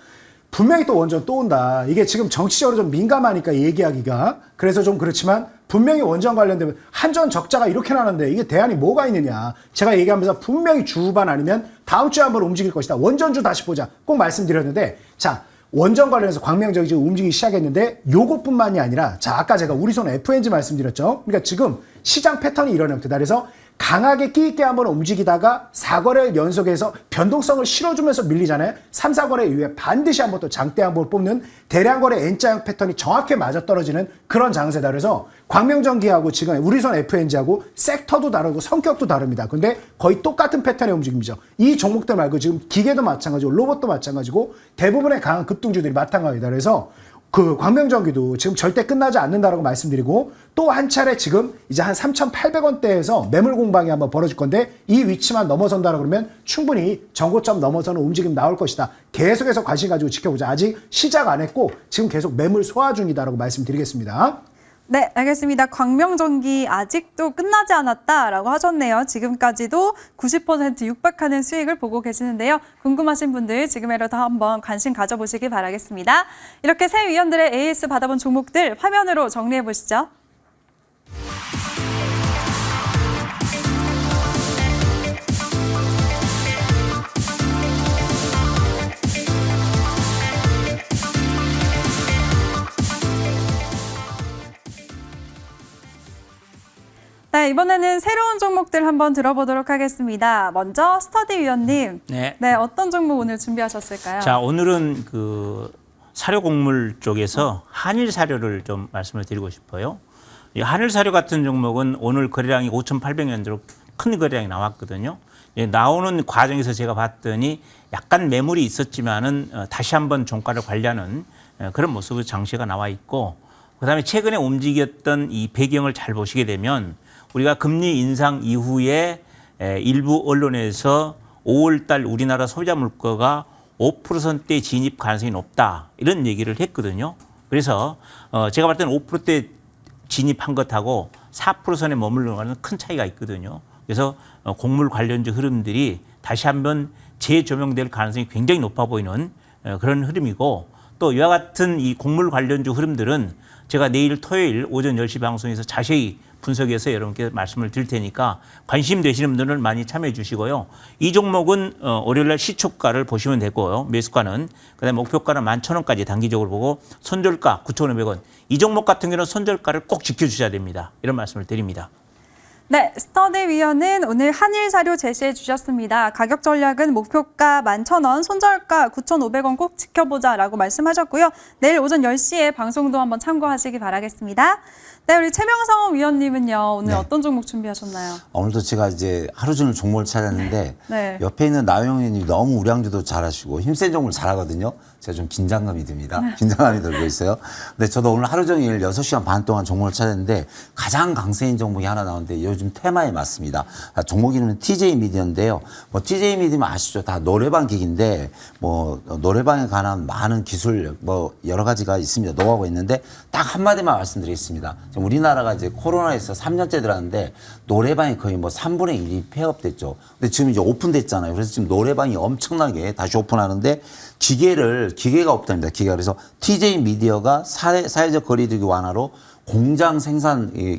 S4: 분명히 또 원전 또 온다. 이게 지금 정치적으로 좀 민감하니까 얘기하기가 그래서 좀 그렇지만 분명히 원전 관련되면 한전 적자가 이렇게 나는데 이게 대안이 뭐가 있느냐. 제가 얘기하면서 분명히 주 후반 아니면 다음 주에 한번 움직일 것이다. 원전주 다시 보자. 꼭 말씀드렸는데 자 원전 관련해서 광명전기 지금 움직이기 시작했는데 요것뿐만이 아니라 자 아까 제가 우리손 FNG 말씀드렸죠. 그러니까 지금 시장 패턴이 이런 형태다. 그래서 강하게 끼 있게 한번 움직이다가 4거래일 연속해서 변동성을 실어주면서 밀리잖아요. 3, 4거래 이후에 반드시 한번 또 장대 한번 뽑는 대량거래 N자형 패턴이 정확히 맞아떨어지는 그런 장세다. 그래서 광명전기하고 지금 우리손 FNG하고 섹터도 다르고 성격도 다릅니다. 근데 거의 똑같은 패턴의 움직임이죠. 이 종목들 말고 지금 기계도 마찬가지고 로봇도 마찬가지고 대부분의 강한 급등주들이 마찬가지다. 그래서 그 광명전기도 지금 절대 끝나지 않는다라고 말씀드리고 또 한 차례 지금 이제 한 3,800원대에서 매물 공방이 한번 벌어질 건데 이 위치만 넘어선다라 그러면 충분히 전고점 넘어서는 움직임 나올 것이다. 계속해서 관심 가지고 지켜보자. 아직 시작 안 했고 지금 계속 매물 소화 중이다라고 말씀드리겠습니다.
S1: 네, 알겠습니다. 광명전기 아직도 끝나지 않았다라고 하셨네요. 지금까지도 90% 육박하는 수익을 보고 계시는데요. 궁금하신 분들 지금이라도 한번 관심 가져보시기 바라겠습니다. 이렇게 새 위원들의 AS 받아본 종목들 화면으로 정리해 보시죠. 네, 이번에는 새로운 종목들 한번 들어보도록 하겠습니다. 먼저 스터디 위원님.
S2: 네.
S1: 네, 어떤 종목 오늘 준비하셨을까요?
S2: 자, 오늘은 그 사료 곡물 쪽에서 한일 사료를 좀 말씀을 드리고 싶어요. 이 한일 사료 같은 종목은 오늘 거래량이 5,800여 큰 거래량이 나왔거든요. 나오는 과정에서 제가 봤더니 약간 매물이 있었지만은 다시 한번 종가를 관리하는 그런 모습의 장세가 나와 있고, 그다음에 최근에 움직였던 이 배경을 잘 보시게 되면 우리가 금리 인상 이후에 일부 언론에서 5월 달 우리나라 소비자 물가가 5%대 진입 가능성이 높다, 이런 얘기를 했거든요. 그래서 제가 봤을 때는 5%대 진입한 것하고 4%선에 머물러가는 큰 차이가 있거든요. 그래서 곡물 관련주 흐름들이 다시 한번 재조명될 가능성이 굉장히 높아 보이는 그런 흐름이고, 또 이와 같은 이 곡물 관련주 흐름들은 제가 내일 토요일 오전 10시 방송에서 자세히 분석해서 여러분께 말씀을 드릴 테니까 관심 되시는 분들은 많이 참여해 주시고요. 이 종목은 월요일날 시초가를 보시면 되고요. 매수가는 그다음에 목표가는 11,000원까지 단기적으로 보고 손절가 9,500원. 이 종목 같은 경우는 손절가를 꼭 지켜주셔야 됩니다. 이런 말씀을 드립니다.
S1: 네, 스터디위원은 오늘 한일사료 제시해 주셨습니다. 가격 전략은 목표가 11,000원, 손절가 9,500원 꼭 지켜보자라고 말씀하셨고요. 내일 오전 10시에 방송도 한번 참고하시기 바라겠습니다. 네, 우리 최명성 위원님은요, 오늘
S3: 네.
S1: 어떤 종목 준비하셨나요?
S3: 오늘도 제가 이제 하루 종일 종목을 찾았는데
S1: 네.
S3: 옆에 있는 나영 의원님이 너무 우량주도 잘하시고 힘센 종목을 잘하거든요. 제가 좀 긴장감이 듭니다. 긴장감이 들고 있어요. 근데 저도 오늘 하루 종일 6시간 반 동안 종목을 찾았는데 가장 강세인 종목이 하나 나오는데 요즘 테마에 맞습니다. 종목 이름은 TJ 미디어인데요. 뭐 TJ 미디어 아시죠? 다 노래방 기기인데 뭐 노래방에 관한 많은 기술 뭐 여러 가지가 있습니다. 노하우가 있는데 딱 한마디만 말씀드리겠습니다. 지금 우리나라가 이제 코로나에서 3년째 들어갔는데 노래방이 거의 뭐 3분의 1이 폐업됐죠. 근데 지금 이제 오픈됐잖아요. 그래서 지금 노래방이 엄청나게 다시 오픈하는데 기계가 없답니다. 기계가. 그래서 TJ 미디어가 사회적 거리두기 완화로 공장 생산이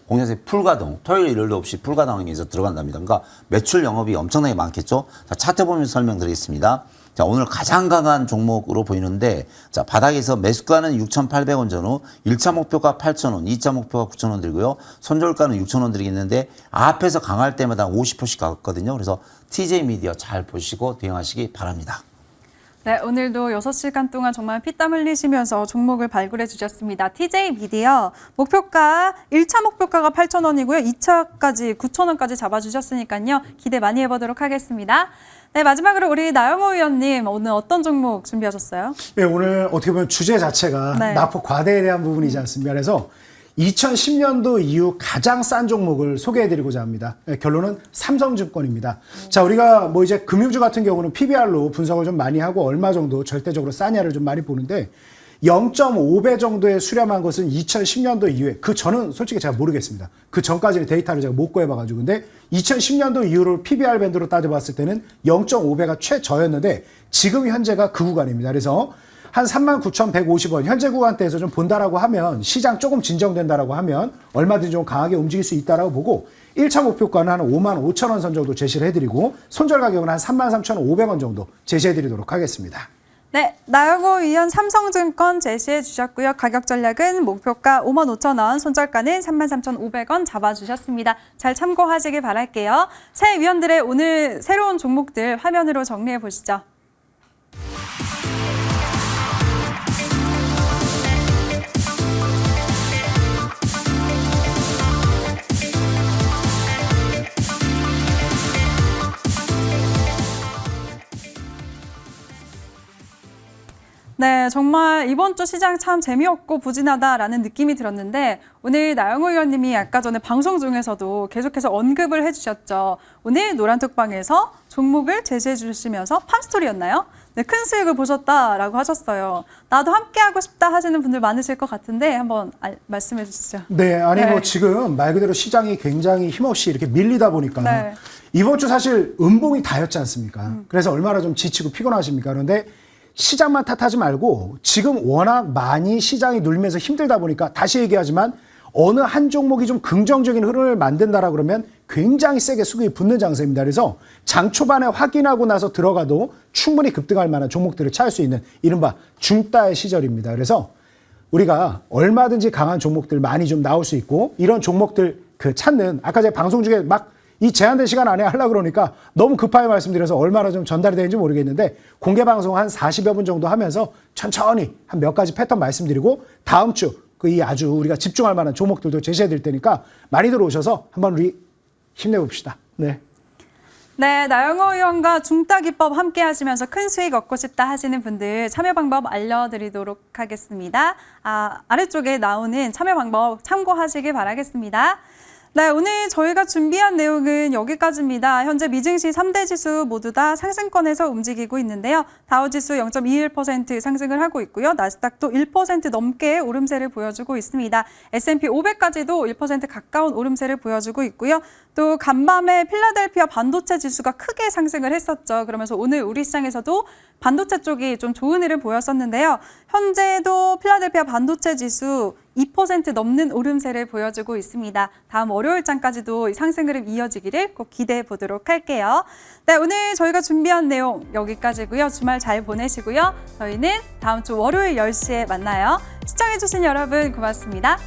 S3: 공장에서 풀가동, 토요일 일요일도 없이 풀가동에서 들어간답니다. 그러니까 매출 영업이 엄청나게 많겠죠. 자, 차트 보면서 설명드리겠습니다. 자, 오늘 가장 강한 종목으로 보이는데, 자, 바닥에서 매수가는 6,800원 전후, 1차 목표가 8,000원, 2차 목표가 9,000원 드리고요. 손절가는 6,000원 드리겠는데, 앞에서 강할 때마다 50%씩 갔거든요. 그래서 TJ 미디어 잘 보시고 대응하시기 바랍니다.
S1: 네, 오늘도 6시간 동안 정말 피땀 흘리시면서 종목을 발굴해 주셨습니다. TJ 미디어 목표가 1차 목표가가 8,000원이고요. 2차까지 9,000원까지 잡아주셨으니까요. 기대 많이 해보도록 하겠습니다. 네, 마지막으로 우리 나영호 의원님 오늘 어떤 종목 준비하셨어요?
S4: 네, 오늘 어떻게 보면 주제 자체가
S1: 네.
S4: 낙폭 과대에 대한 부분이지 않습니까? 그래서 2010년도 이후 가장 싼 종목을 소개해드리고자 합니다. 네, 결론은 삼성증권입니다. 자, 우리가 뭐 이제 금융주 같은 경우는 PBR로 분석을 좀 많이 하고 얼마 정도 절대적으로 싸냐를 좀 많이 보는데 0.5배 정도에 수렴한 것은 2010년도 이후에 그 전은 솔직히 제가 모르겠습니다. 그 전까지는 데이터를 제가 못 구해봐가지고 근데 2010년도 이후로 PBR 밴드로 따져봤을 때는 0.5배가 최저였는데 지금 현재가 그 구간입니다. 그래서 한 39,150원 현재 구간대에서 좀 본다라고 하면 시장 조금 진정된다라고 하면 얼마든지 좀 강하게 움직일 수 있다라고 보고 1차 목표가는 한 55,000원 선 정도 제시를 해드리고 손절 가격은 한 33,500원 정도 제시해드리도록 하겠습니다.
S1: 네, 나영호 위원 삼성증권 제시해 주셨고요. 가격 전략은 목표가 55,000원, 손절가는 33,500원 잡아주셨습니다. 잘 참고하시길 바랄게요. 새 위원들의 오늘 새로운 종목들 화면으로 정리해 보시죠. 네, 정말 이번 주 시장 참 재미없고 부진하다라는 느낌이 들었는데 오늘 나영호 의원님이 아까 전에 방송 중에서도 계속해서 언급을 해주셨죠. 오늘 노란톡방에서 종목을 제시해 주시면서 팜스토리였나요? 네, 큰 수익을 보셨다라고 하셨어요. 나도 함께하고 싶다 하시는 분들 많으실 것 같은데 한번 말씀해 주시죠.
S4: 네, 아니
S1: 네.
S4: 뭐 지금 말 그대로 시장이 굉장히 힘없이 이렇게 밀리다 보니까
S1: 네.
S4: 이번 주 사실 음봉이 다였지 않습니까? 그래서 얼마나 좀 지치고 피곤하십니까? 그런데 시장만 탓하지 말고 지금 워낙 많이 시장이 눌리면서 힘들다 보니까 다시 얘기하지만 어느 한 종목이 좀 긍정적인 흐름을 만든다라 그러면 굉장히 세게 수급이 붙는 장세입니다. 그래서 장 초반에 확인하고 나서 들어가도 충분히 급등할 만한 종목들을 찾을 수 있는 이른바 중따의 시절입니다. 그래서 우리가 얼마든지 강한 종목들 많이 좀 나올 수 있고 이런 종목들 그 찾는 아까 제가 방송 중에 막 이 제한된 시간 안에 하려고 그러니까 너무 급하게 말씀드려서 얼마나 좀 전달이 되는지 모르겠는데 공개 방송 한 40여 분 정도 하면서 천천히 한 몇 가지 패턴 말씀드리고 다음 주 그 이 아주 우리가 집중할 만한 종목들도 제시해 드릴 테니까 많이들 오셔서 한번 우리 힘내봅시다. 네.
S1: 네, 나영호 의원과 중따 기법 함께 하시면서 큰 수익 얻고 싶다 하시는 분들 참여 방법 알려드리도록 하겠습니다. 아래쪽에 나오는 참여 방법 참고하시길 바라겠습니다. 네, 오늘 저희가 준비한 내용은 여기까지입니다. 현재 미증시 3대 지수 모두 다 상승권에서 움직이고 있는데요. 다우지수 0.21% 상승을 하고 있고요. 나스닥도 1% 넘게 오름세를 보여주고 있습니다. S&P 500까지도 1% 가까운 오름세를 보여주고 있고요. 또 간밤에 필라델피아 반도체 지수가 크게 상승을 했었죠. 그러면서 오늘 우리 시장에서도 반도체 쪽이 좀 좋은 일을 보였었는데요. 현재도 필라델피아 반도체 지수 2% 넘는 오름세를 보여주고 있습니다. 다음 월요일장까지도 이 상승 흐름 이어지기를 꼭 기대해 보도록 할게요. 네, 오늘 저희가 준비한 내용 여기까지고요. 주말 잘 보내시고요. 저희는 다음 주 월요일 10시에 만나요. 시청해주신 여러분 고맙습니다.